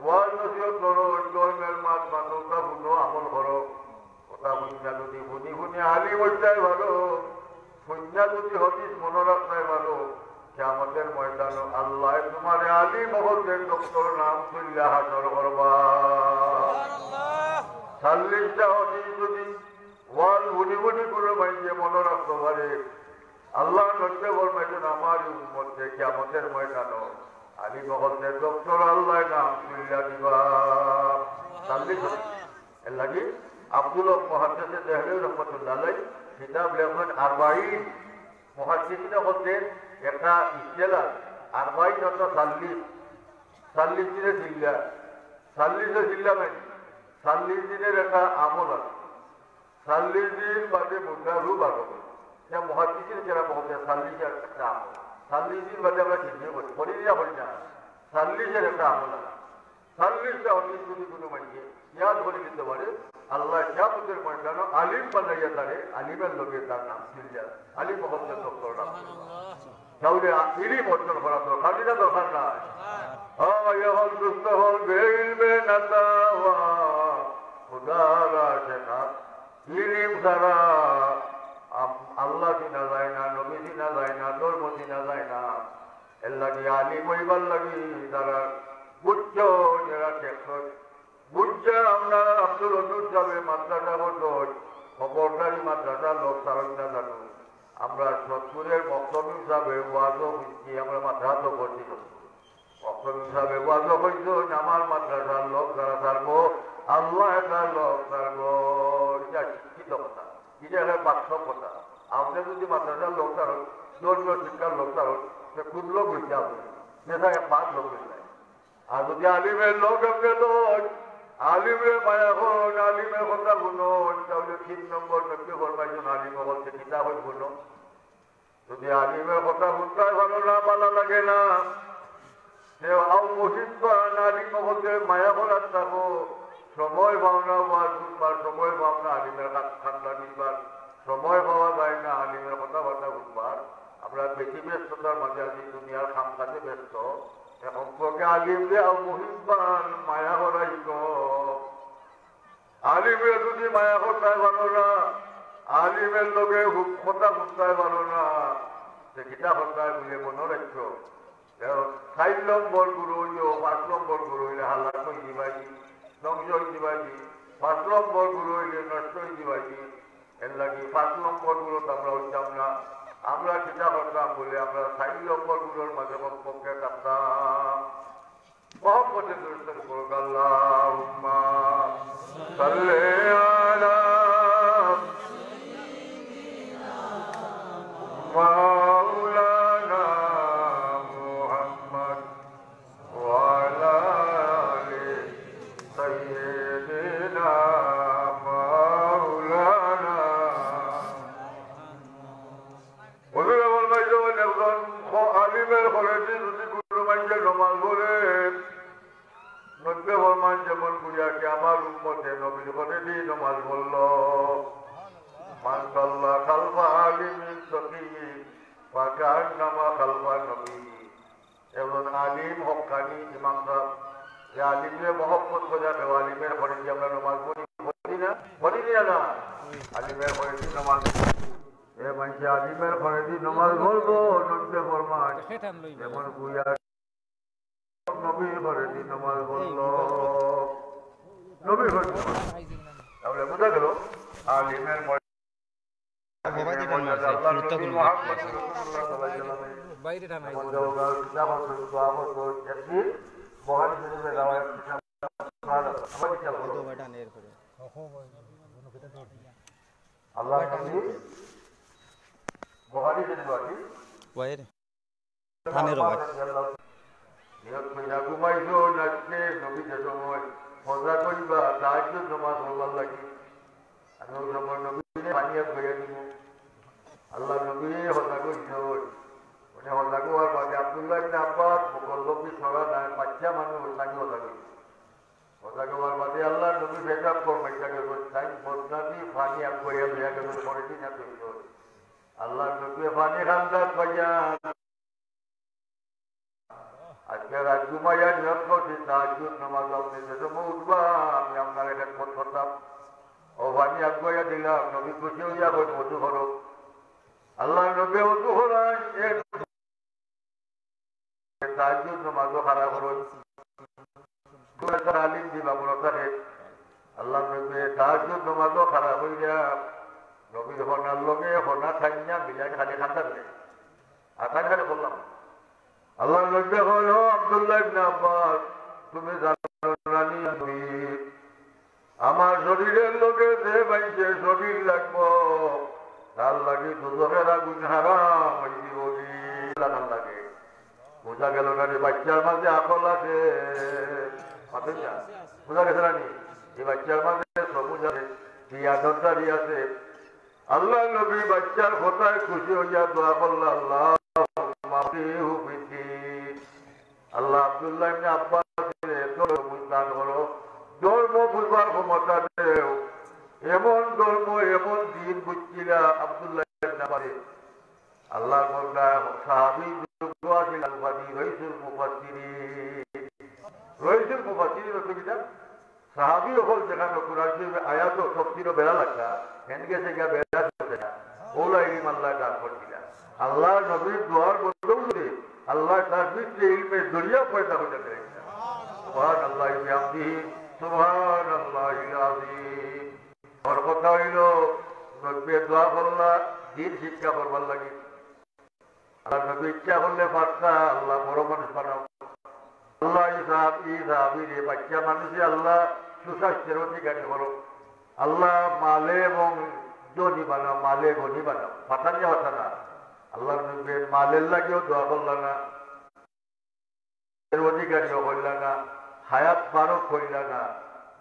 ওয়াজ নসিহত করো ধর্মের মাত মানুষ তা শুনো আমল করো কথা শুনিয়া যদি শুনি শুনি আলিম হইতে ভালো শুনিয়া যদি হতিস মনে রাখতাই ভালো কিয়ামতের ময়দান আল্লাহ তোমার আলিম হলকে ডক্টর নাম তুল্লা হাসর করবা 40টা হতিস যদি ওয়াল বুনি বুনি করে বাইকে মনে রাখতে পারে আল্লাহ নজরে বলবেন আমার উম্মতকে কিয়ামতের ময়দান আলী মহল্লের ডক্টর আল্লাহ নাম তুল্লা দিবা 40 এর লাগে আব্দুল মুহাদ্দিস দেহলভী রহমাতুল্লাহ আলাইহি কিতাব লেখেন 40 মুহাদ্দিসিনা বলতে একটা ইসলাম 40 অর্থ 40 দিনের জিল্লা 40 জিল্লা মানে 40 দিনের একটা আমল আছে 40 দিন বাদে মুদ্রারু বাড়বে যা মুহাদ্দিসিন যারা বলতে 40 এর একটা আমল 40 দিন বাদে আমরা চিন্তা করি করি না 40 এর একটা আমল আছে 40টা অনেক যদি কোনো মাইকে ইয়াদ করে নিতে পারে আল্লাহ কিয়ামতের ময়দান আলিম বানাইয়া তারে আলিমের লোকে তার নাম তুলিয়া আলিম মহল্লের ডক্টর নাম তাহলে ইলিম অর্জন করা দরকার না দরকার নাই এখন সুস্থ হল বেলবে নাতাওয়া খুদারা শেখা ইলিম ছাড়া আল্লাহ চিনা যায় না নবী চিনা যায় না ধর্ম চিনা যায় না এর লাগে আলিম হইবার লাগি তারা বুঝছ যারা টেকসই বুঝছে আমরা আব্দুল হদুদ যাবে মাদ্রাসা বছর খবরদারি মাদ্রাসা লোক সারণ না জানো আমরা 70-এর বক্তব্য হিসাবে ওয়াজও হইছি আমরা মাদ্রাসা করছি বক্তব্য হিসাবে ওয়াজও হইছ আমার মাদ্রাসার লোক যারা থাকবো আল্লাহ একটা লোক থাকবো এটা শিক্ষিত কথা এটা একটা বাস্তব কথা আপনি যদি মাদ্রাসার লোক থাকুন ধর্মীয় শিক্ষার লোক থাকুন সে কোন লোক হইতে হবে নেশায় 5 লোক হইতে আর যদি আলিমের লোক আপনি লোক আলিমের মায়া হন আলিমের কথা শুনুন তাহলে 3 নম্বর নবী ফরমাইছেন আলিম বলতে কিতাব হই শুনুন যদি আলিমের কথা শুনতে ভালো না ভালো লাগে না সে আও মুহিব্বান আলিম বলতে মায়া করার থাকো সময় ভাবনা বুঝবার সময় ভাবনা আলিমের ঠান্ডা নিবার সময় পাওয়া যায় না আলিমের কথাবার্তা বুঝবার আমরা বেশি ব্যস্ততার মাঝে আছি দুনিয়ার কাম কাজে ব্যস্ত সম্পর্কে আলিম যে মুহিব্বান মায়া করাইত আলিমের যদি মায়া করতে পারো না আলিমের লোকে কথা শুনতে পারো না সে কিতাব হত্যায় বলে মনে রাখছো 4 নম্বর গুরু হইল 5 নম্বর গুরু হইলে হাল্লা করে দিবাই ধ্বংস হয়ে দিবাই 5 নম্বর গুরু হইলে নষ্ট হয়ে দিবাই এর লাগে 5 নম্বর গুরু আমরা হইতাম না আমরা কিতাব হত্যাম বলে আমরা 4 নম্বর গুরুর মাঝে পক্ষে থাকতাম মহব্বতে দর্শন করুক আল্লাহুম্মা সাল্লি আলা মাওলানা মুহাম্মদ ওয়া আলা আলি সাইয়্যিদিনা মাওলানা ওদের বলবাইছো একজন আলিমের খরচে যদি কোনো মানুষের নমাজ পড়ে নব্বে ফরমান যেমন বুঝাকে আমার উম্মতে নবীর খরচে নমাজ পড়ল মান সাল্লাহ খালফা আলিমিন সকিয়্যি ফাকান্নামা খালফা নবী একজন আলিম হক্কানি ইমাম সাহেব যে আলিমের মহব্বত বোঝাতে আলিমের খরচে আমরা নমাজ পড়ি না না আলিমের খরচে নমাজ এ মানুষ আলিমের খরচে নমাজ পড়বো নব্বে ফরমান যেমন বুঝা নবী খরচে নমাজ পড়ল নবী খরচে তাহলে বোঝা গেল আলিমের কথা বলি বাইরে টানাই আল্লাহ বহারি যদি বাকি বাইরে টানের ভাই নিয়ত কইরা ঘুমাইছো নাচতে নবীদের সময় মজা করিবা তাহাজ্জুদ নামাজ পড়বার লাগি আমি ওই সময় নবীকে পানিয়া ধরে দিব আল্লাহ নবী হজা কইছো মানে হজা কোয়ার বাদে আব্দুল্লাহ ইবনে আব্বাস মুকল্লবি সরা না বাচ্চা মানুষ তাকে হজা কইছো হজা কোয়ার বাদে আল্লাহ নবী পেশাব ফরমাইতা গেছে তাই বদনাদি পানি আপ কইয়া লইয়া গেছে পরে দিন কইছো আল্লাহ নবী পানি খান্দা কইয়া আজকে রাত ঘুমাইয়া নিয়ত করছি তাহাজ্জুদ নামাজ আপনি যে সময় উঠবা আমি আপনার খেদমত করতাম ও পানি আগুয়াইয়া দিলাম নবী খুশি হইয়া বই মধু করো আল্লাহ নবী মধু করান তাহাজ্জুদ নামাজও খারাপ হল আলিম দিবা মনে আল্লাহ নবী তাহাজ্জুদ নামাজও খারাপ হইয়া নবীর হনার লগে হনা খাইয়া মিলাই খালি খান্দা দিলে আর খালি করলাম আল্লাহ নবী হলো আব্দুল্লাহ ইবনে আব্বাস তুমি জানো না নি আমার শরীরের লোকে যে বাইছে শরীর লাগবো তার লাগে দুজনের আগুন হারাম হইছি বলি লাগান লাগে বোঝা গেল না রে বাচ্চার মাঝে আকল আছে বোঝা গেছে না নি এই বাচ্চার মাঝে সবুজ আছে দিয়াদরদারি আছে আল্লাহ নবী বাচ্চার কথায় খুশি হইয়া দোয়া করল আল্লাহ আল্লাহ আব্দুল্লাহ ইবনে আব্বাসের দান করো ধর্ম বুঝবার ক্ষমতা দেও এমন ধর্ম এমন দিন বুঝছিলা আব্দুল্লাহ ইবনে আব্বাস আল্লাহর বান্দা সাহাবী যোগ্য আছিল উপাধি রইসুল মুফাসসিরিন অসুবিধা সাহাবী হল যেখানে কুরআন শরীফে আয়াত ও তাফসীর বেড়া লাগা হেনকে সেগা বেড়া চলতে না ওলা ইলম আল্লাহ দান করছিলা আল্লাহ নবীর দোয়ার বদৌলতে আল্লাহ তার ভিতরে ইলমের দরিয়া পয়দা হতে পারে সুবহানাল্লাহ বিহামদিহি সুবহানাল্লাহিল আযীম আর কথা হইল নবী দোয়া করলা দিন শিক্ষা করবার লাগি আল্লাহ নবী ইচ্ছা করলে পারতা আল্লাহ বড় মানুষ বানাও আল্লাহ ইসাহাবিরে বাচ্চা মানুষে আল্লাহ সুস্বাস্থ্যের অধিকারী করো আল্লাহ মালে এবং ধনী বানাও মালে গনি বানাও পাঠান যে হতা না আল্লাহ নবীর মালের লাগেও দোয়া করলা না এর অধিকারীও হইলা না হায়াত বারক হইলা না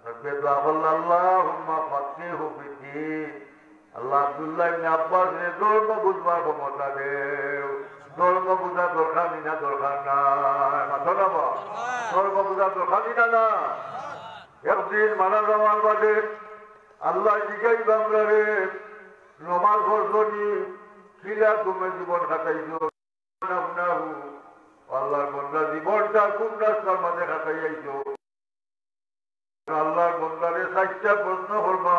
নবী দোয়া করল আল্লাহুম্মা ফাক্কিহু ফিদ্দীন আল্লাহ আব্দুল্লাহ ইবনে আব্বাসের ধর্ম বুঝবার ক্ষমতা দেও ধর্ম বুঝা দরকার না দরকার নাই মাথা নামা ধর্ম বুঝা দরকার না একদিন মারা যাওয়ার বাদে আল্লাহ জিগাই বাংলারে নমাজ পড়ছনি খিলা তুমি জীবন কাটাইছো আল্লাহর বন্দা জীবনটা কোন রাস্তার মাঝে কাটাইয়াইছো আল্লাহর বন্দারে 60টা প্রশ্ন করবা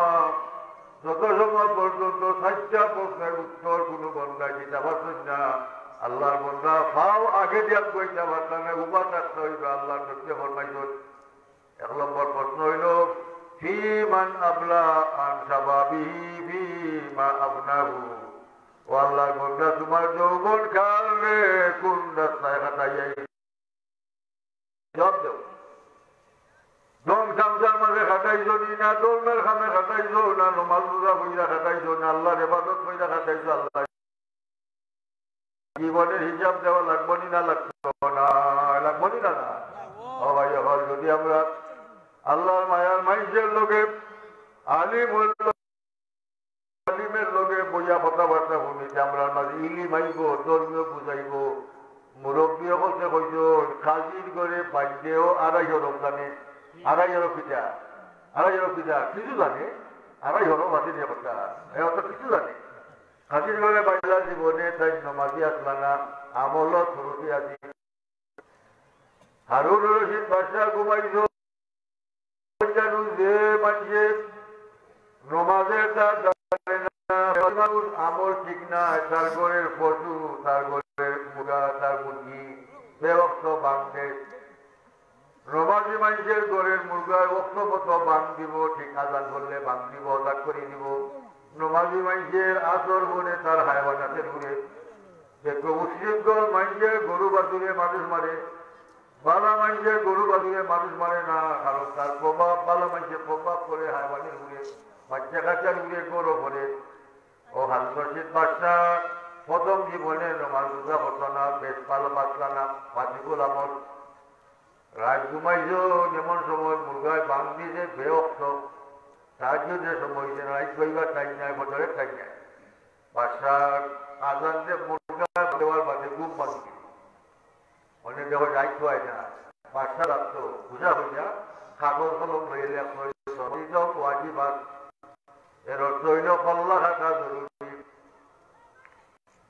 যত সময় পর্যন্ত 60টা প্রশ্নের উত্তর কোনো বন্দা দিতে পারছেন না আল্লাহর বন্দা ফাও আগে দিয়া কইতে পারতাম না উবা থাকতে হইবে আল্লাহর নবী ফরমাইছেন 1 নম্বর প্রশ্ন হইল ফি মান আবলা আন শাবাবিহি ফি মা আবনাহু ও আল্লাহর বন্দা তোমার যৌবন কালে কোন রাস্তায় কাটাইয়াই জবাব দাও দম চামচার মাঝে খাটাইছো নি না দৌমের খামে খাটাইছো না নমাজ রোজা কইরা খাটাইছো না আল্লাহর ইবাদত কইরা খাটাইছো আল্লাহ জীবনের হিসাব দেওয়া লাগবো নি না লাগবো না লাগবো নি না ও ভাই হল যদি আমরা আল্লাহর মায়ার মাইসের লোকে আলিমের লোকে বইয়া কথাবার্তা শুনিতে আমরা মাঝে ইলি মাইব ধর্মীয় বুঝাইব মুরব্বী হচ্ছে কইস কাজির করে বাইদেও 250 রমজানে 250 পিঠা কিছু জানে 250 বাতি দিয়ে কথা অত কিছু জানে কাজির করে বাইলা জীবনে তাই নমাজি আসলা না আমলত শুরুতে আছি হারুন রশিদ বাদশাহ ঘুমাইছ জানু যে মানুষে নমাজের তার আমল ঠিক না তার ঘরের পশু তার ঘরের মুরগা তার মুরগি সে অক্ত বাঁধে নমাজি মানুষের ঘরের মুরগার অক্ত মতো বাঁধ দিব ঠিক আজান করলে বাঁধ দিব আজাদ করে দিব নমাজি মানুষের আসর বনে তার হায়ওয়ানাতের ঘুরে দেখো উশৃঙ্খল মানুষের গরু বাছুরে মানুষ মারে বালা মানুষের গরু বাছুরে মানুষ মারে না কারণ তার প্রভাব বালা মানুষের প্রভাব করে হায়ওয়ানের ঘুরে বাচ্চা কাচ্চার ঘুরে গরু করে ও হারুন রশিদ বাদশাহ প্রথম জীবনে নমাজ রোজা করতো না বেশ ভালো বাঁচলা না ফাঁসিকুল আমল রাত ঘুমাইছ যেমন সময় মুরগায় বাং দিয়ে বেঅক্ত তাহাজ্জুদের সময় হয়েছে রাত কইবার টাইম নাই বছরের টাইম নাই বাদশাহ আজান যে মুরগা দেওয়ার বাদে ঘুম বাঁধি অনেক যখন রাত হয় না বাদশাহ রাখতো বুঝা হইয়া কাগজ কলম লইলে ওয়াজিবাত এর অর্থ হইল কল্লা থাকা জরুরি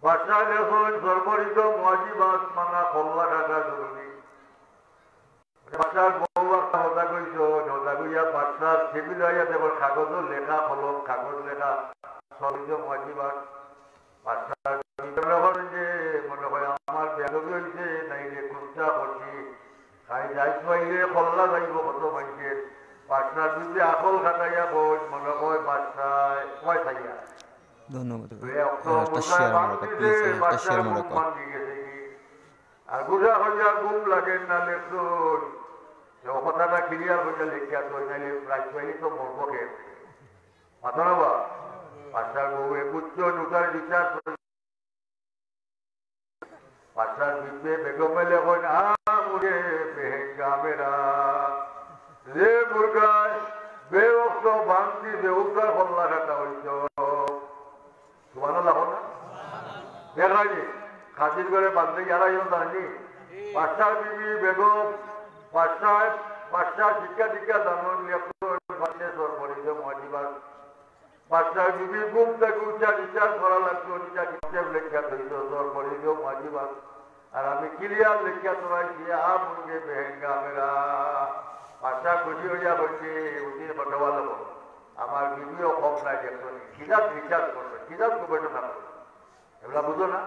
বাদশাহ এখন সর্বরিত ওয়াজিবাত মানা কল্লা থাকা জরুরি বাদশার বউ একটা হতা কইছ হতা কইয়া বাদশার টেবিল হইয়া দেব কাগজও লেখা কলম কাগজ লেখা সর্বিত ওয়াজিবাত বাদশার যে মনে হয় আমার বেদবি হইছে নাইলে কুঞ্চা করছি তাই যাই পাইলে কল্লা যাইব কত মানুষের বাদশার যদি আকল খাটাইয়া বই মনে হয় বাদশায় কয় থাইয়া ধন্যবাদ আর গুজা হইয়া ঘুম লাগে না লেখুন কথাটা ক্লিয়ার হইয়া লেখিয়া তো নাইলে রাত পাইলে তো মরব খেয়ে মাথা নেবা বাদশার বউ একুচ্চ নুকার রিচার্জ বাদশার বিপে বেগমে লেখন মুরে বেহেঙ্গা মেরা যে মুরগায় বেওক্ত বাংতি যে উত্তর কল্লা কাটা হইছ তোমার লাগো না দেখাইনি খাসির করে বান্ধে যারা জানি বাদশার বিবি বেগম বাদশাহ শিক্ষা দীক্ষা জানন সর্বরিত মহাজিবাস বাদশার বিবি ঘুম থেকে উঠা রিচার্জ করা লাগতো নিচা কিতাব লেখা হইত সর্বরিত মহাজিবাস আর আমি ক্লিয়ার লেখা তোরাইছি মুরগে বেহেঙ্গা মেরা বাদশাহ খুশি হইয়া বলছে উঠিয়ে পাঠাবা লব আমার বিবিও কম নাই দেখতো কিতাব রিচার্জ করবে কিতাব গবেষণা করবে এগুলা বুঝো না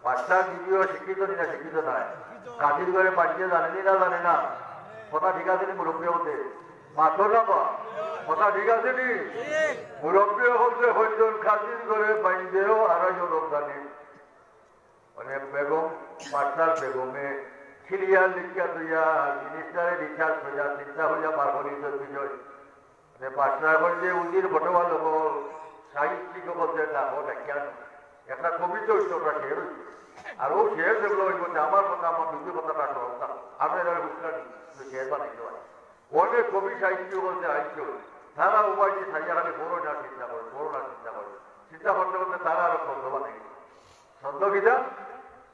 বাদশার বিবিও শিক্ষিত না শিক্ষিত নয় কাশির ঘরে পাঠিয়ে জানেনি না জানে না কথা ঠিক আছে নি মুরব্বী হতে মাথো না বা কথা ঠিক আছে নি মুরব্বী হতে হইজন কাশির ঘরে বাইন্দেও আড়াইশো লোক জানে মানে বেগম বাদশার বেগমে ক্লিয়ার লিখিয়া তুইয়া মিনিস্টারে রিচার্জ হইয়া চিন্তা হইয়া বার করিছর বিষয় বাদশাহ যে উজির বটবা লোক সাহিত্যিক বলতে ডাকো ডাকিয়া একটা কবিতা হইতো ওটা শেয়ার হইছে আর ও শেয়ার যেগুলো হইব আমার কথা আমার দুটি কথাটা সহজতা আমরা এরা বুঝলাম শেয়ার বানাইতে পারি অনেক কবি সাহিত্য বলতে আইস তারা উপায় যে সাইয়া খালি বড় না চিন্তা করে চিন্তা করতে করতে তারা আরো শব্দ বানাই শব্দ কিনা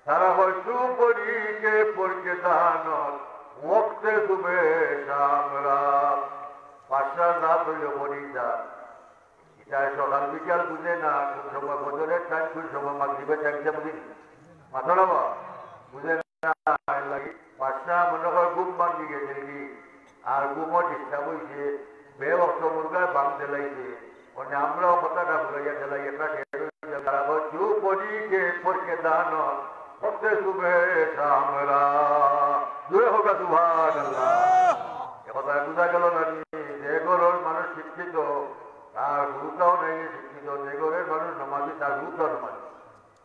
তারা হয় সুপরিকে পরকে দান ওক্তে তুমি সামরা বাদশার রাত হইল পরিচা সকাল বিকাল বুঝে না কোন সময় বছরের টাইম কোন সময় মাগরিবের টাইমটা বুঝিনি মাথা নাবা বুঝে না লাগি বাদশাহ মনে করে ঘুম বান্ধি গেছে কি আর ঘুমও ডিস্টার্ব হয়েছে বেঅক্ত মুরগায় বাং দেলাইছে মানে আমরাও কথাটা ভুলাইয়া দেলাই একটা তারা চুপরিকে পরকে দান হতে শুভে সামরা জুড়ে হোক সুবহানাল্লাহ কথা বুঝা গেল না যে ঘরের মানুষ শিক্ষিত তার গুরুটাও নেই শিক্ষিত যে ঘরের মানুষ নমাজি তার গুরুটাও নমাজি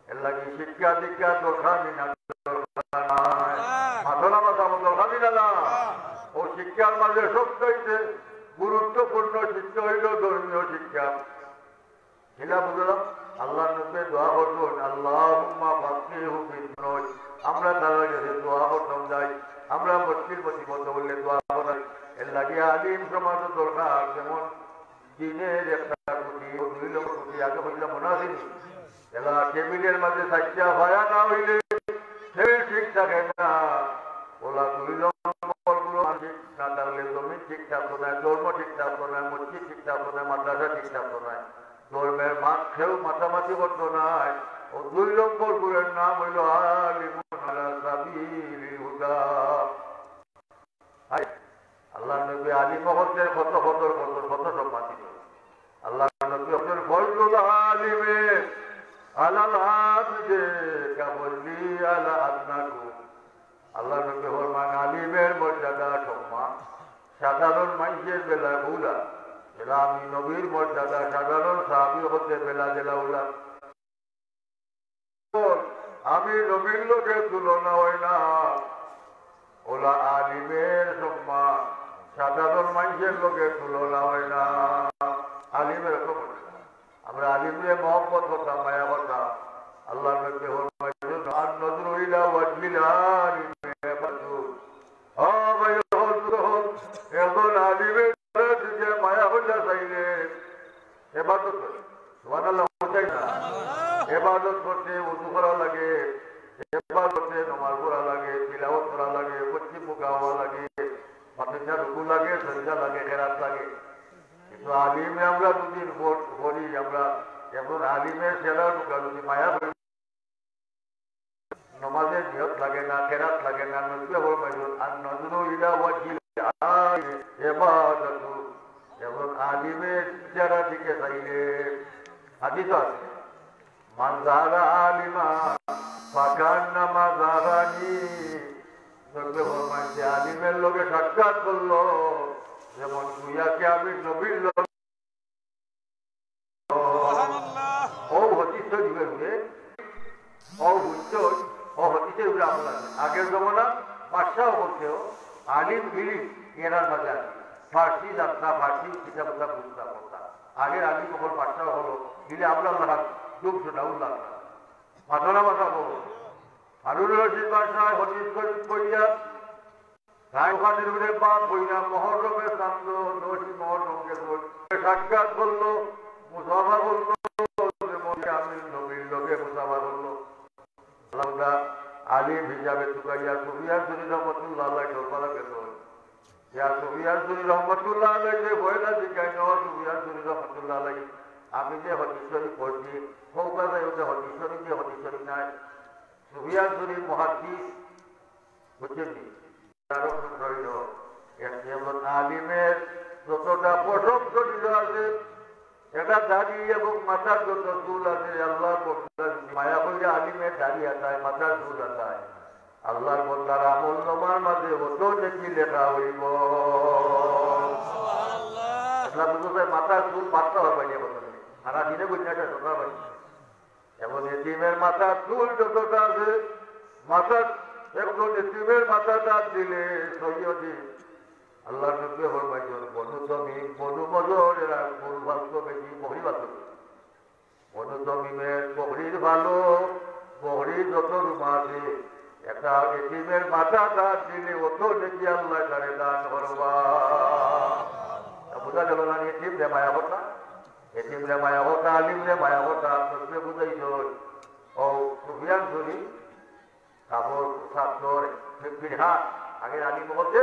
এর লাগে শিক্ষা দীক্ষা দরকার না মাথা মাথা দরকার না ও শিক্ষার মাঝে সবচাইতে গুরুত্বপূর্ণ শিক্ষা হইল ধর্মীয় শিক্ষা সেটা বুঝলাম আল্লাহ নবী দোয়া করবেন আল্লাহুম্মা ফাক্কিহু ফিদ্দীন আমরা তার কাছে দোয়া করতাম যাই আমরা মসজিদ মতো বললে দোয়া করাই এর লাগে আলিম সমাজ দরকার যেমন দিনের একটা কোটি 2 লক্ষ কোটি আগে হইলে মনে আসেনি এলা টেবিলের মাঝে সাইয়া ভায়া না হইলে টেবিল ঠিক থাকে না ওলা 2 লক্ষ ঠিক না থাকলে জমি ঠিক থাকতো না ধর্ম ঠিক থাকতো না মসজিদ ঠিক থাকতো না মাদ্রাসা ঠিক থাকতো না ধর্মের মাঠ খেয়েও মাতামাতি করতো না ও 2 নম্বর গুরের নাম হইল আলিমুন আলা সাবিলিল হুদা আল্লাহ নবী আলিম হকদের কত সম্মান দিত আল্লাহ নবী হকদের ফজলুল আলিমে আলাল আবদে কাবলি আলা আদনাকু আল্লাহ নবী ফরমান আলিমের মর্যাদা সম্মান সাধারণ মানুষের বেলা ভুলা এলা আমি নবীর মর্যাদা সাধারণ সাহাবী হতে বেলা জেলাউলা আমি নবীর লোকের তুলনা হয় না ওলা আলিমের সম্মান সাধারণ মানুষের লোকের তুলনা হয় না আলিমের খবর আমরা আলিমে মহব্বত করতাম মায়া করতাম আল্লাহ নবী আর নজর হইলা ওয়াজবিলা এখন আলিমের দিকে মায়া হইলা চাইলে এবাদত করে সুবহানাল্লাহ চাই না এবাদত করতে উজু করা লাগে এবাদত করতে নামাজ পড়া লাগে তিলাওয়াত করা লাগে পশ্চিম মুখা হওয়া লাগে মাথা রুকু লাগে সজদা লাগে কেরাত লাগে কিন্তু আলিমে আমরা দুদিন পড়ি আমরা এখন আলিমের সেরা মুখা যদি মায়া নমাজের নিয়ত লাগে না কেরাত লাগে না নজরে বড় মাইজুর আর নজরু ইলা ওয়াজিল এবাদত এখন আলিমের যারা দিকে চাইলে হাদিস আছে মান যারা আলিমা ফাকান্নামা যারানি নজরে বড় মাইজে আলিমের লোকে সাক্ষাৎ করলো যেমন দুইয়াকে আমি নবীর লোক ও হতিস দিবে ও বুঝতে হতিসের উপরে আমল আছে আগের জমানা বাদশাহ বলতেও আলিম বিলিম এরার মাঝে আছে ফার্সি যাত্রা ফার্সি কিতাবতা বুঝতা করতা আগের আলিম কখন বাদশাহ হলো দিলে আমরা যুগ শোনা উল্লাহ মাথা মাথা বলো হারুন রশিদ বাদশাহ হতিস করিয়া রায়খানের উপরে বাপ বইনা মহরমের চান্দ নসি মহরমকে সাক্ষাৎ করলো মুসাফা করলো আমি নবীর লোকে মুসাফা করলো আলিম হিসাবে চুকাইয়া সুফিয়ান সুরি রহমতুল্লাহ আল্লাহ ঢোলপালা গেল ইয়া সুফিয়ান সুরি রহমতুল্লাহ আল্লাহ যে বইলা শিখাই ন সুফিয়ান সুরি রহমতুল্লাহ আল্লাহ আমি যে হদিশ্বরী পড়ছি সৌকা যাই ওটা হদিশ্বরী যে হদিশ্বরী নাই সুফিয়ান সুরি মহাদিস বুঝছেন আলিমের যতটা পোষক শরীর আছে এটা দাড়ি এবং মাথার যত চুল আছে আল্লাহর মায়া কইরা আলিমের দাড়ি আসায় মাথার চুল আসায় আল্লাহর বন্দার আমল নামার মাঝে অত দেখি লেখা হইব মাথার চুল পাততে হবে সারা দিনে বুঝতে ছোটা পাই এবং এটিমের মাথার চুল যতটা আছে মাথার একজন এটিমের মাথাটা দিলে সৈয়দি আল্লাহ নবী ফরমাইছেন বনু তমিম বনু মজর এরা গরু ভালো বেশি বকরি ভালো বনু তমিমের বকরির ভালো বকরির যত রুমা আছে একটা এটিমের মাথাটা দিলে অত দেখি আল্লাহ তারে দান করবা বোঝা গেল না এটিম রে মায়া কথা এটিম রে মায়া কথা আলিম রে মায়া কথা নবী বুঝাইছ ও সুফিয়ান সুরি কাপড় ছাত্র হাত আগে আলিম বলতে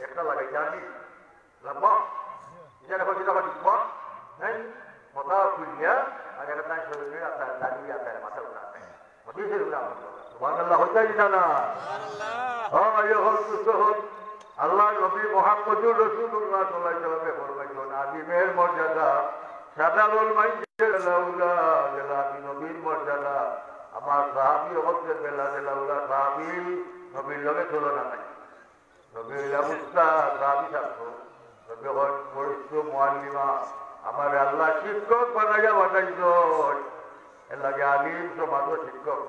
একটা লাগাই জানি কথা খুলিয়া আর একটা শরীরে দাঁড়িয়ে আসায় মাথা উঠা আল্লাহ নবী মুহাম্মদুর রাসূলুল্লাহ সাল্লাল্লাহু আলাইহি ওয়াসাল্লামে ফরমাইছেন আলিমের মর্যাদা সাধারণ মানুষের লাউলা আমি নবীর মর্যাদা আমার সাহাবী হচ্ছে বেলা লাউলা সাহাবী নবীর লগে তুলনা নাই আমার আল্লাহ শিক্ষক বানাইয়া বানাইছ এর লাগে আলিম সমাজ শিক্ষক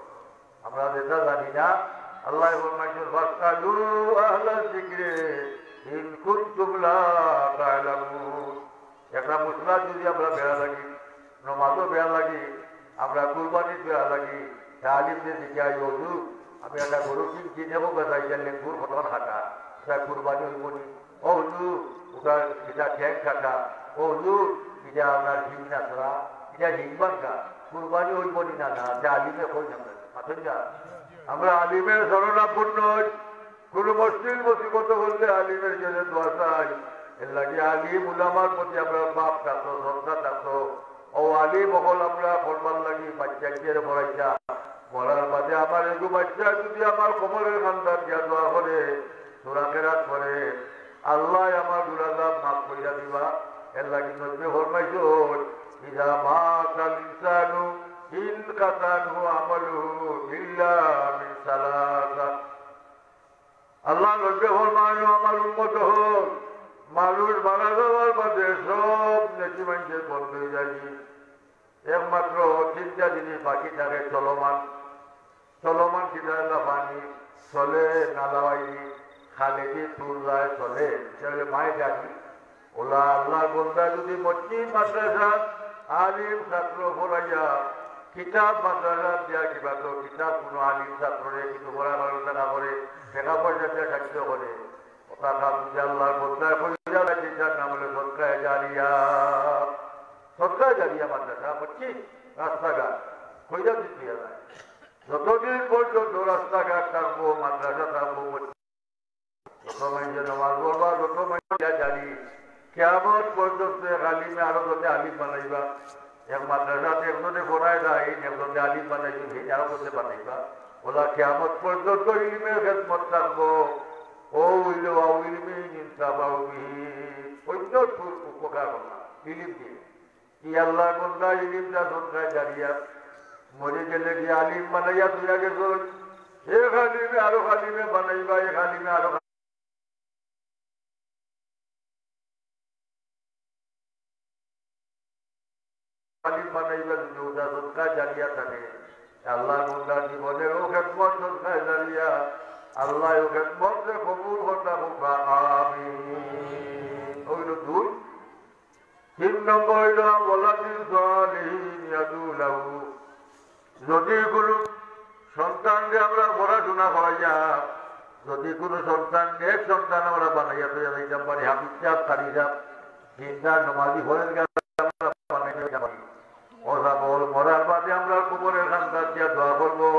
আমরা যেটা জানি না আল্লাহ একটা মুসলা যদি আমরা বেড়া লাগি নমাজও বেড়া লাগি আমরা কুরবানির বেড়া লাগি আলিমদের দিকে আই অজু আমি একটা গরু কিনছি নেবো গাছাই লেঙ্গুর ফটন হাঁটা সেটা কুরবানি হইব নি ওজু ওটা সেটা ঠ্যাং কাটা ওজু এটা আপনার হিং নাচরা এটা হিং বাঙ্গা কুরবানি হইব নি না না যা আলিমে কই না আমরা আলিমের শরণাপন্ন কোন মসজিদ মুসিবত হলে আলিমের জন্য দোয়া চাই এর লাগে আলিম উলামার প্রতি আমরা বাপ থাকতো শ্রদ্ধা থাকতো ও আলিম হল আমরা ফরমান লাগি বাচ্চাকে পড়াইছা বলার বাদে আমার এগু বাচ্চা যদি আমার কোমরের খান্দার দিয়া দোয়া করে সূরা কেরাত করে আল্লাহ আমার গুনাহ মাফ কইরা দিবা এর লাগি নবী ফরমাইছেন ইযা মাতাল ইনসানু ইন কাতানহু আমালুহু ইল্লা মিন সালাসা আল্লাহ নবী ফরমায় আমার উম্মত হল মানুষ মারা যাওয়ার বাদে সব রাজি। একমাত্র তিনটা জিনিস বাকি থাকে চলমান। চলমান কিনা পানি চলে নালাবাইনি খালে দিয়ে তুল যায় চলে সেটা মায় জানি। ওলা আল্লাহ বন্ধা যদি মসজিদ মাদ্রাসা আলিম ছাত্র পড়াইয়া কিতাব মাদ্রাসা দিয়া কিবা তো কিতাব কোনো আলিম ছাত্রে কিন্তু পড়াশোনা না করে টাকা পয়সা দিয়ে সাহায্য করে ওটা কাম যে আল্লাহর বন্ধায় কইয়া লাগে যার নাম হলো সদকায়ে জারিয়া। সদকায়ে জারিয়া মাদ্রাসা মসজিদ রাস্তাঘাট কইয়া দিতে যায়। যতদিন পর্যন্ত রাস্তাঘাট থাকবো মাদ্রাসা থাকবো যত মানুষের নামাজ পড়বা যত মানুষ জানি কিয়ামত পর্যন্ত এক আলিমে আরো যদি আলিম বানাইবা এক মাদ্রাসাতে একজনে পড়ায় যায় একজনে আলিম বানাইবে সেই আরো করতে বানাইবা ওলা কিয়ামত পর্যন্ত ইলিমের খেদমত থাকবো। ও উইল ইলমি অন্য উপকার করা ইলিম দিয়ে কি আল্লাহ বন্ধা ইলিমটা সদকায়ে জারিয়া মরে গেলে কি আলিম বানাইয়া তুই আগে এক আলিমে আরো আলিমে বানাইবা এক আলিমে আরো আলিম বানাইবা যদি ওটা সদকায়ে জারিয়া থাকে আল্লাহ বন্ধা জীবনেরও খেদমত সদকায়ে জারিয়া আল্লাহ ও খেদমতকে কবুল করতে হোক আমিন। হইল দুই। 3 নম্বর হইল ওয়ালাদিন সালিহিন ইয়াদুলাহু। যদি কোনো সন্তানকে আমরা পড়াশোনা করাইয়া যদি কোনো সন্তানকে এক সন্তান আমরা বানাইয়া তৈরি যাইতাম পারি হাফিজ সাহেব কারি সাহেব তিনটা নমাজি হলেন আমরা বানাইতে পারি ওরা বল মরার বাদে আমরা কবরের খান্দার দিয়া দোয়া করবো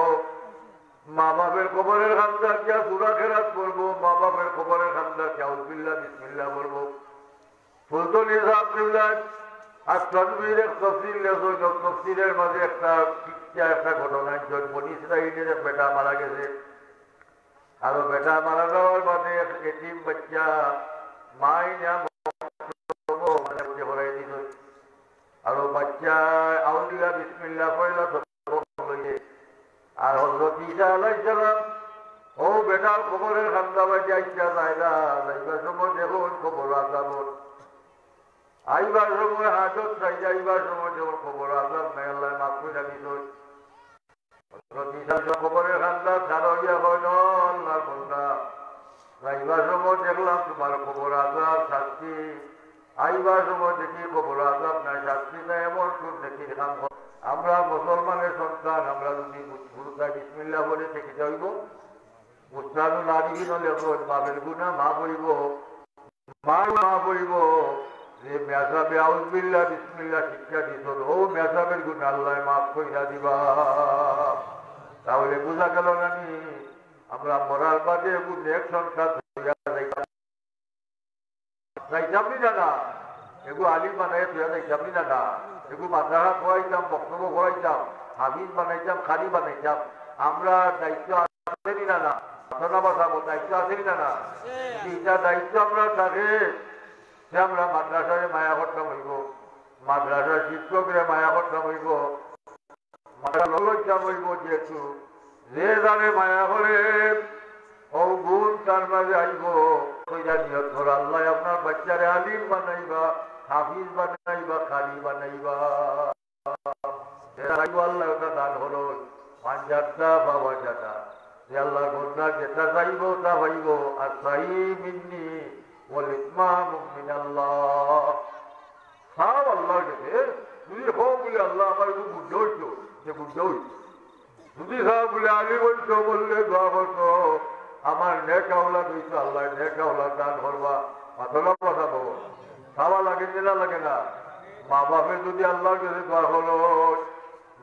মা বাপের কবরের খান্দার দিয়া সূরা খেরাত করবো মা বাপের কবরের খান্দার দিয়া আউযুবিল্লাহ বিসমিল্লাহ করবো। ফুলতলি সাহেব কিবলায় আর তনবীর এক তফসিল লেখো তফসিলের মাঝে একটা ঘটনা বনি ইসরাইলের এক বেটা মারা গেছে আর বেটা মারা যাওয়ার বাদে এতিম বাচ্চা মাই নাম ভরাই দিল আর বাচ্চা আউযুবিল্লাহ বিসমিল্লাহ পড়লা আর হযরত ঈসা আলাইহিস সালাম ও বেটার কবরের খান্দা বাজে আইসা যাইরা যাইবার সময় দেখুন কবর আযাব আইবার সময় হাজত চাই যাইবার সময় যখন খবর আজাব নাই আল্লাহ মাফ করে দিল খবরের খান্দা ছাড়িয়া হয় আল্লাহ বন্ধা যাইবার সময় দেখলাম তোমার খবর আজাব শাস্তি আইবার সময় দেখি খবর আজাব নাই শাস্তি নাই এমন সুর দেখি কাম। আমরা মুসলমানের সন্তান আমরা যদি গুরুতায় বিসমিল্লাহ বলে থেকে যাইব মুসলানুল আরিফিন লেখো বাপের গুণা মা বইব মা বইব যে মেসাবে আউযুবিল্লাহ বিসমিল্লাহ শিক্ষা দিত ও মেসাবের গুণ আল্লাহ মাফ কইরা দিবা। তাহলে বোঝা গেল না আমরা মরার বাদে নেক সংসার যাইতামনি না এগু আলিম বানাই তুই যাইতামনি না এগু মাদ্রাসা খোয়াইতাম বক্তব্য খোয়াইতাম হাফিজ বানাইতাম খালি বানাইতাম আমরা দায়িত্ব আসেনি না বাসাবো দায়িত্ব আসেনি না এটা দায়িত্ব আমরা থাকে আমরা মাদ্রাসায় মায়া করতাম হইব মাদ্রাসার শিক্ষকরে মায়া করতাম হইব মাদ্রাসা হইব যেহেতু যে জানে মায়া করে ও গুণ তার মাঝে আইব নিয়ত ধর আল্লাহ আপনার বাচ্চারে আলিম বানাইবা হাফিজ বানাইবা খালি বানাইবা আল্লাহ ওটা দান হলো পাঞ্জাবটা বাবা যাটা যে আল্লাহ বন্ধা যেটা চাইব তা পাইব আর চাই মিন্নি সব আল্লাহর কাছে যদি হোক বলে আল্লাহ আমার একটু বুঝতে হইতো যে বুঝতে হইত যদি সব বলে আগে বলতো বললে দোয়া করতো আমার নেক আওলাদ হইতো আল্লাহ নেক আওলাদ দান করবা মাথলা কথা বলো খাওয়া লাগে না লাগে না মা বাপের যদি আল্লাহর কাছে দোয়া হলো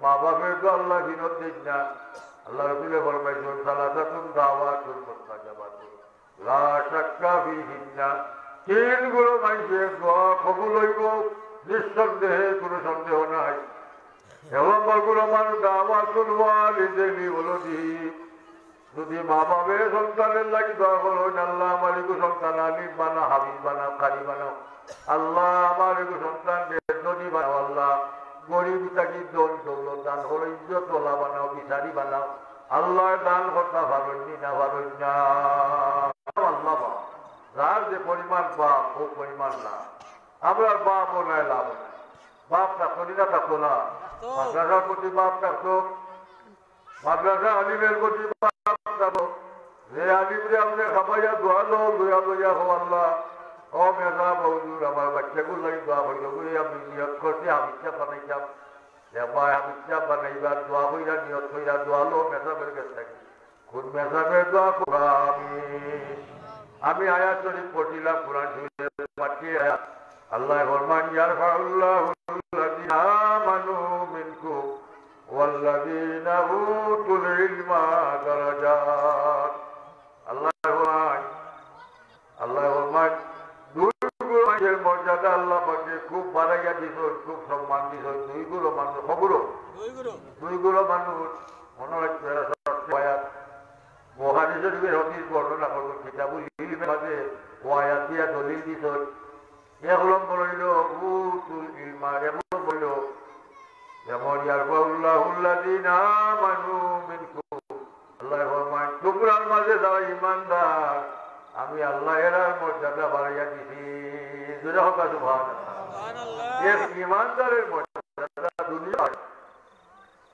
মা বাপের তো আল্লাহ বিনোদ দিন না আল্লাহ রসুলে ফরমাইছেন সালাসাতুন দাওয়াতুন মুস্তাজাবাতুন লা শাক্কা ফীহিন্না তিনগুলো মানুষের দোয়া কবুল হইব নিঃসন্দেহে কোনো সন্দেহ নাই। এবং বলগুলো মানুষ দাওয়াতুল ওয়ালিদাইনি ওয়ালাদি যদি মা বাপের সন্তানের লাগি দোয়া করো আল্লাহ আমার এগো সন্তান আলিম বানাও হাফিজ বানাও কারি বানাও আল্লাহ আমার এগো সন্তান ধনী বানাও আল্লাহ গরিব থাকি দল দৌলত দান হলো ইজ্জত তোলা বানাও বিচারি বানাও আল্লাহ দান কথা ভাবনি না ভাবনি না আল্লাহ যার যে পরিমাণ বাপ ও পরিমাণ না আমরা বাপও নাই লাভ নাই বাপ থাকতো না থাকতো না মাদ্রাসার প্রতি বাপ থাকতো মাদ্রাসা আলিমের প্রতি বাপ থাকতো যে আলিমরে আপনি খাবাইয়া দোয়া লো লইয়া লইয়া হো আল্লাহ ও মেজা বৌদুর আমার বাচ্চাগুলো লাগি দোয়া হইল বলে আমি নিয়ত করছি আমি ইচ্ছা বানাইতাম ভাই আমি ইচ্ছা বানাইবার দোয়া হইয়া নিয়ত হইয়া দোয়া লো মেসাবের কাছে থাকি কোন মেসাবের দোয়া আমি আয়াত শরীফ পড়ছিলাম কোরআন শরীফের পাঠিয়ে আয়াত আল্লাহ ফরমান ইয়ারফাউল্লাহু আল্লাযীনা আমানু মিনকুম ওয়াল্লাযীনা উতুল ইলমা দারাজাত আল্লাহ ফরমান দুইগুলো মানুষের মর্যাদা আল্লাহ পাকে খুব বাড়াইয়া দিছ খুব সম্মান দিছ দুইগুলো মানুষ খবরও দুইগুলো মানুষ মনে হচ্ছে আয়াত বুখারী শরীফের হাদিস বর্ণনা করব কিতাবুল ইলমের মাঝে ও আয়াত দিয়া দলিল দিছ এক নম্বর হইল উতুল ইলমা এক নম্বর হইল যেমন ইয়ারফাউল্লাহুল্লাযীনা আমানু মিনকুম আল্লাহ ফরমান তোমরার মাঝে যারা ঈমানদার আমি আল্লাহ এরার মর্যাদা বাড়াইয়া দিছি দুইটা হোক সুবহানাল্লাহ এক ঈমানদারের মর্যাদা দুনিয়া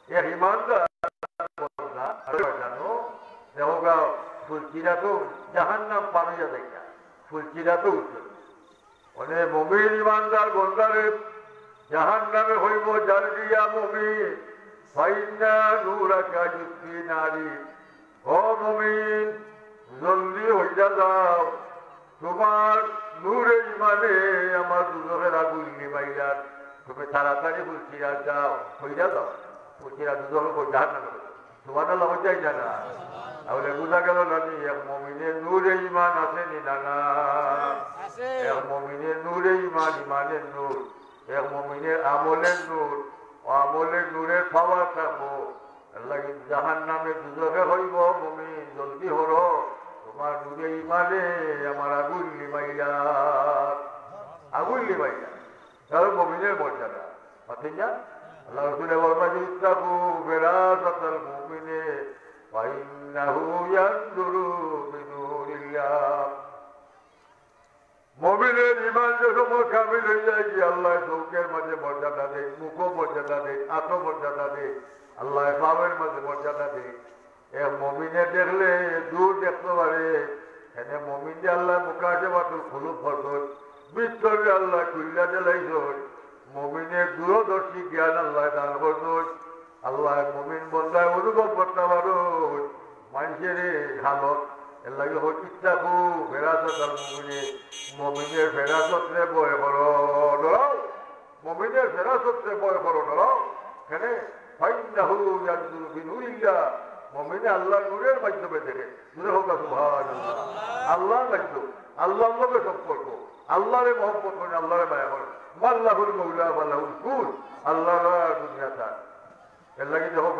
এক ঈমানদার জানো দেখোগা ফুলচিরা তো জাহান্নাম পার হইয়া যায় ফুলচিরা তো উঠে মানে মুমিন ইমানদার বন্দারে জাহান্নামে হইব জালদিয়া মুমিন ফাইন্না নূরাকা যুক্তি নারী ও মুমিন জলদি হইয়া যাও তোমার নূরে ইমানে আমার দুজকের আগুন নিবাইলার তুমি তাড়াতাড়ি ফুলচিরা যাও হইয়া যাও ফুলচিরা দুজকে জাহান্নামে সুবহানাল্লাহ হইয়াই জানা তাহলে বুঝা গেল নানি এক মুমিনের নূরে ইমান আসেনি নানা এক মুমিনের নূরে ইমান ইমানের নূর এক মুমিনের আমলের নূর ও আমলের নূরের পাওয়ার থাকবো আল্লাহ জাহান্নামে দুজকে হইব মুমিন জলদি হরো তোমার নূরে ইমানে আমার আগুন লিবাইলা তাহলে মুমিনের মর্যাদা পাচ্ছেন না আল্লাহ রাসূলের ফরমান ইত্তাকু ফিরাসাতাল মুমিনে ওয়া ইন্নাহু ইয়ানজুরু বিনুরিল্লাহ মুমিনের ঈমান যখন কামিল হয়ে যায় কি আল্লাহ চৌকের মাঝে মর্যাদা দেয় মুখ মর্যাদা দেয় আত্মমর্যাদা দেয় আল্লাহ পাবের মাঝে মর্যাদা দেয় এক মুমিনে দেখলে দূর দেখতে পারে এনে মুমিন যে আল্লাহ মুখাশে মাত্র খুলুপ ফসল ভিতরে আল্লাহ খুল্লা জ্বালাইছল মুমিনের দূরদর্শী জ্ঞান আল্লাহ দান করছল আল্লাহ মুমিন বন্ধায় অনুভব করতে পারো মানুষের হালত এর লাগে হোক ইচ্ছা খুব ফেরাসত আর মুমিনের ফেরাসত্রে বয় করো ডরাও মুমিনের ফেরাসত্রে বয় করো ডরাও কেন ফাইন্নাহু ইয়ানজুরু বিনুরিল্লাহ মুমিনে আল্লাহর নূরের মাধ্যমে দেখে দূরে হোক সুবহানাল্লাহ আল্লাহ লাগতো আল্লাহর লগে সম্পর্ক আল্লাহরে মহব্বত করে আল্লাহরে মায়া করে আল্লাহুল মাওলা ওয়ালাহুল কুল আল্লাহর দুনিয়া থাক এর লাগে হোক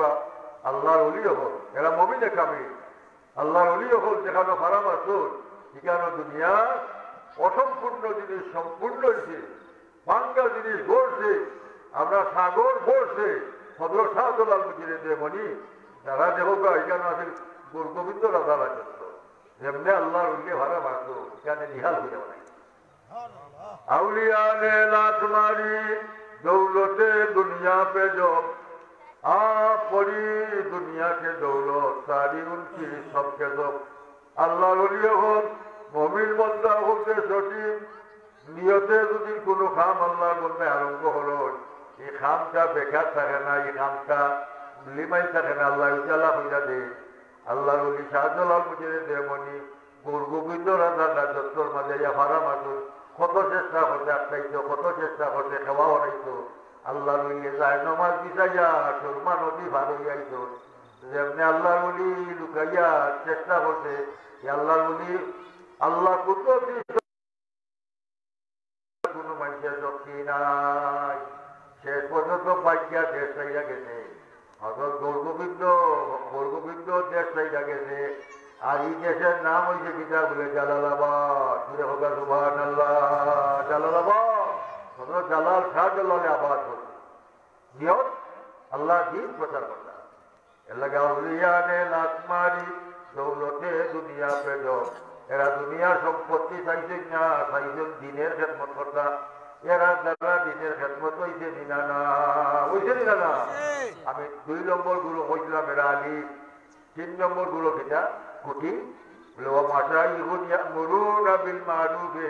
আল্লাহর ওলি হোক এরা মুমিনে কামিল আল্লাহর ওলি হোক যেখানে হারাম আসল সেখানে দুনিয়া অসম্পূর্ণ জিনিস সম্পূর্ণ হয়েছে ভাঙ্গা জিনিস গড়ছে আমরা সাগর ভরছে সদর শাহজালাল মুজিরে দেবনি যারা দেহগা এখানে আছে গোবিন্দ রাজা রাজত্ব যেমনি আল্লাহর উল্লে ভাড়া মারত এখানে নিহাল হয়ে যাবে আউলিয়া ने लात मारी दौलते दुनिया पे जब आप पड़ी दुनिया के दौलत सारी उनकी सबके सब अल्लाह वलिया हो मुमिन बंदा होते सचिव নিয়তে যদি কোনো খাম আল্লাহর বন্ধে আরম্ভ হলো এই খামটা বেকার থাকে না এই খামটা লিমাই থাকে না আল্লাহ উজালা হইয়া দে আল্লাহর ওলি শাহজালাল মুজিরে দেমনি গৌর গোবিন্দ রাজার রাজত্বর মাঝে হারা মানুষ কত চেষ্টা করছে আটকাইতো কত চেষ্টা করছে খাওয়া বানাইতো আল্লাহর ওলি যায় নমাজ বিছাইয়া সুরমা নদী ভার হইয়াইতো যেমনি আল্লাহর ওলি লুকাইয়া চেষ্টা করছে আল্লাহর ওলি আল্লাহ কুদরতি কোনো মানুষের শক্তি নাই শেষ পর্যন্ত পাইয়া দেশ চাইয়া গেছে হজরত গৌরগোবিন্দ দেশ চাইয়া গেছে আর এই দেশের নাম হয়েছে কিতা বলে জালালাবাদ জুড়ে হোক সুবহানাল্লাহ জালালাবাদ হজরত জালাল শাহজালালে আবাদ করছে নিয়ত আল্লাহ দিন প্রচার করলাম এর লাগে আউলিয়া নে লাত মারি দৌলতে দুনিয়া পে যাও এরা দুনিয়ার সম্পত্তি চাইছেন না চাইছেন দিনের খেদমত করতা এরা যারা দিনের খেদমত হইছে দিনা না হইছে দিনা না আমি 2 নম্বর গুরু হইছিলাম এরা আলী 3 নম্বর গুরু কিটা কুটি বলে ও মাশাইখুন ইয়ামুরুনা বিল মারুফি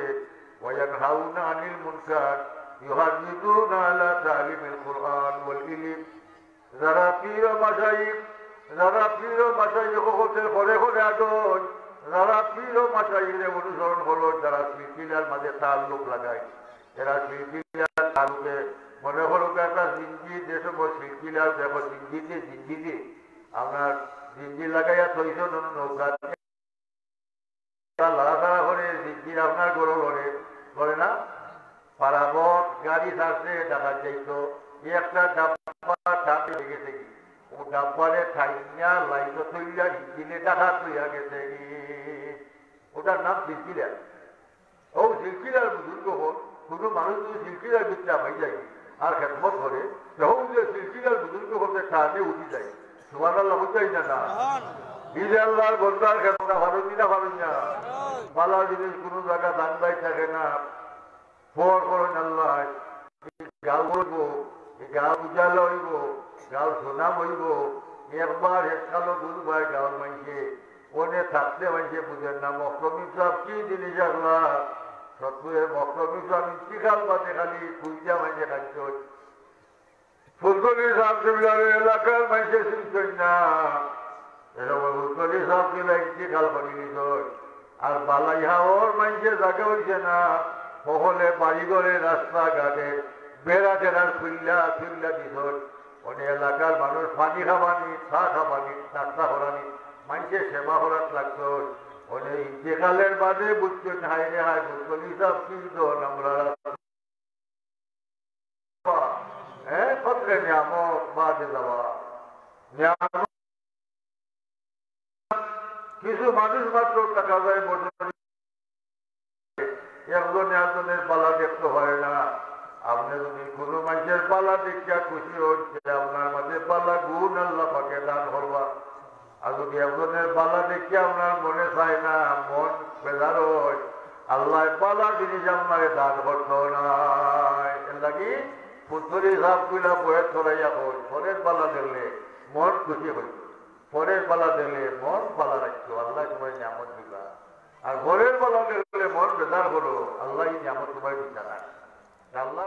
ওয়া ইয়ানহাউনা আনিল মুনকার ইউহাদিদুনা আলা তালিমিল কুরআন ওয়াল ইলম যারা পীর মাশাইখ হতে ঘরে ঘরে আদর যারা পীর মাশাইখের অনুসরণ হলো যারা সিলসিলার মাঝে তাল্লুক লাগায় এরা সিলসিলার তালুকে মনে হলো একটা জিঞ্জি যে সময় সিলসিলার দেখো জিঞ্জিতে আপনার জিঞ্জি লাগাইয়া থইছ নৌকা লাড়াচাড়া করে জিঞ্জির আপনার গরু করে না পারাবত গাড়ি ছাড়ছে দেখা যাইত একটা ডাব্বা ডাবে গেছে কি ও ডাব্বারে খাইয়া লাইন তৈরিয়া ইঞ্জিনে দেখা তৈয়া গেছে কি ওটার নাম সিলসিলার ও সিলসিলার বুজুর্গ হল কোনো মানুষ যদি সিলসিলার ভিতরে পাই যায় আর খেদমত করে তখন যে সিলসিলার বুজুর্গ হতে টানে উঠি যায় সুবহানাল্লাহ বুঝাই না বিজে আল্লাহর বলতার খেদমত ভারত না বালা জিনিস কোনো জায়গা দান বাই থাকে না পর করেন আল্লাহ গাল বলব গাল উজাল হইব গাল সোনাম হইব একবার হেসকালো বুঝবাই গাল মাইছে ওনে থাকতে মাইছে বুঝেন না মক্রমি সাহেব কি জিনিস আল্লাহ সত্যের মক্রমি সাহেব ইন্তিকাল বাদে খালি কুইজা মাইছে খাইছ ফুলকলি সাহেব এলাকার মাইছে শুনছেন না এরকম ফুলকলি সাহেব কিনা ইন্তিকাল করে নিছ আর বালাইহাওর মাইছে জায়গা হইছে না সকলে বাড়িঘরে রাস্তাঘাটে বেড়া টেরার খুললা দিছ অনেক এলাকার মানুষ পানি খাবানি চা খাবানি নাস্তা করানি মানুষে সেবা করার লাগত অনেক ইন্তেকালের বাদে বুঝছেন হাই রে হাই বুঝলি সব কি আমরা কতলে নিয়ামত বাদে যাওয়া কিছু মানুষ মাত্র টাকা যায় বছর একজনের পালা দেখতে হয় না আপনি যদি কোনো মানুষের পালা দেখিয়া খুশি হচ্ছে আপনার মাঝে পালা গুণ আল্লাহ পাকে দান করবা আর যদি একজনের পালা দেখিয়া আপনার মনে চায় না মন বেজার হয় আল্লাহ পালা জিনিস আপনাকে দান করতো না এর লাগি পুত্তরি সাপ গুলা বয়ে ছড়াইয়া হল পরের পালা দেখলে মন খুশি হইত পরের পালা দেখলে মন পালা রাখতো আল্লাহ তোমার নিয়ামত দিবা আর ঘরের পালা দেখলে মন বেজার হলো আল্লাহ নিয়ামত তোমার দিচ্ছে না আল্লাহ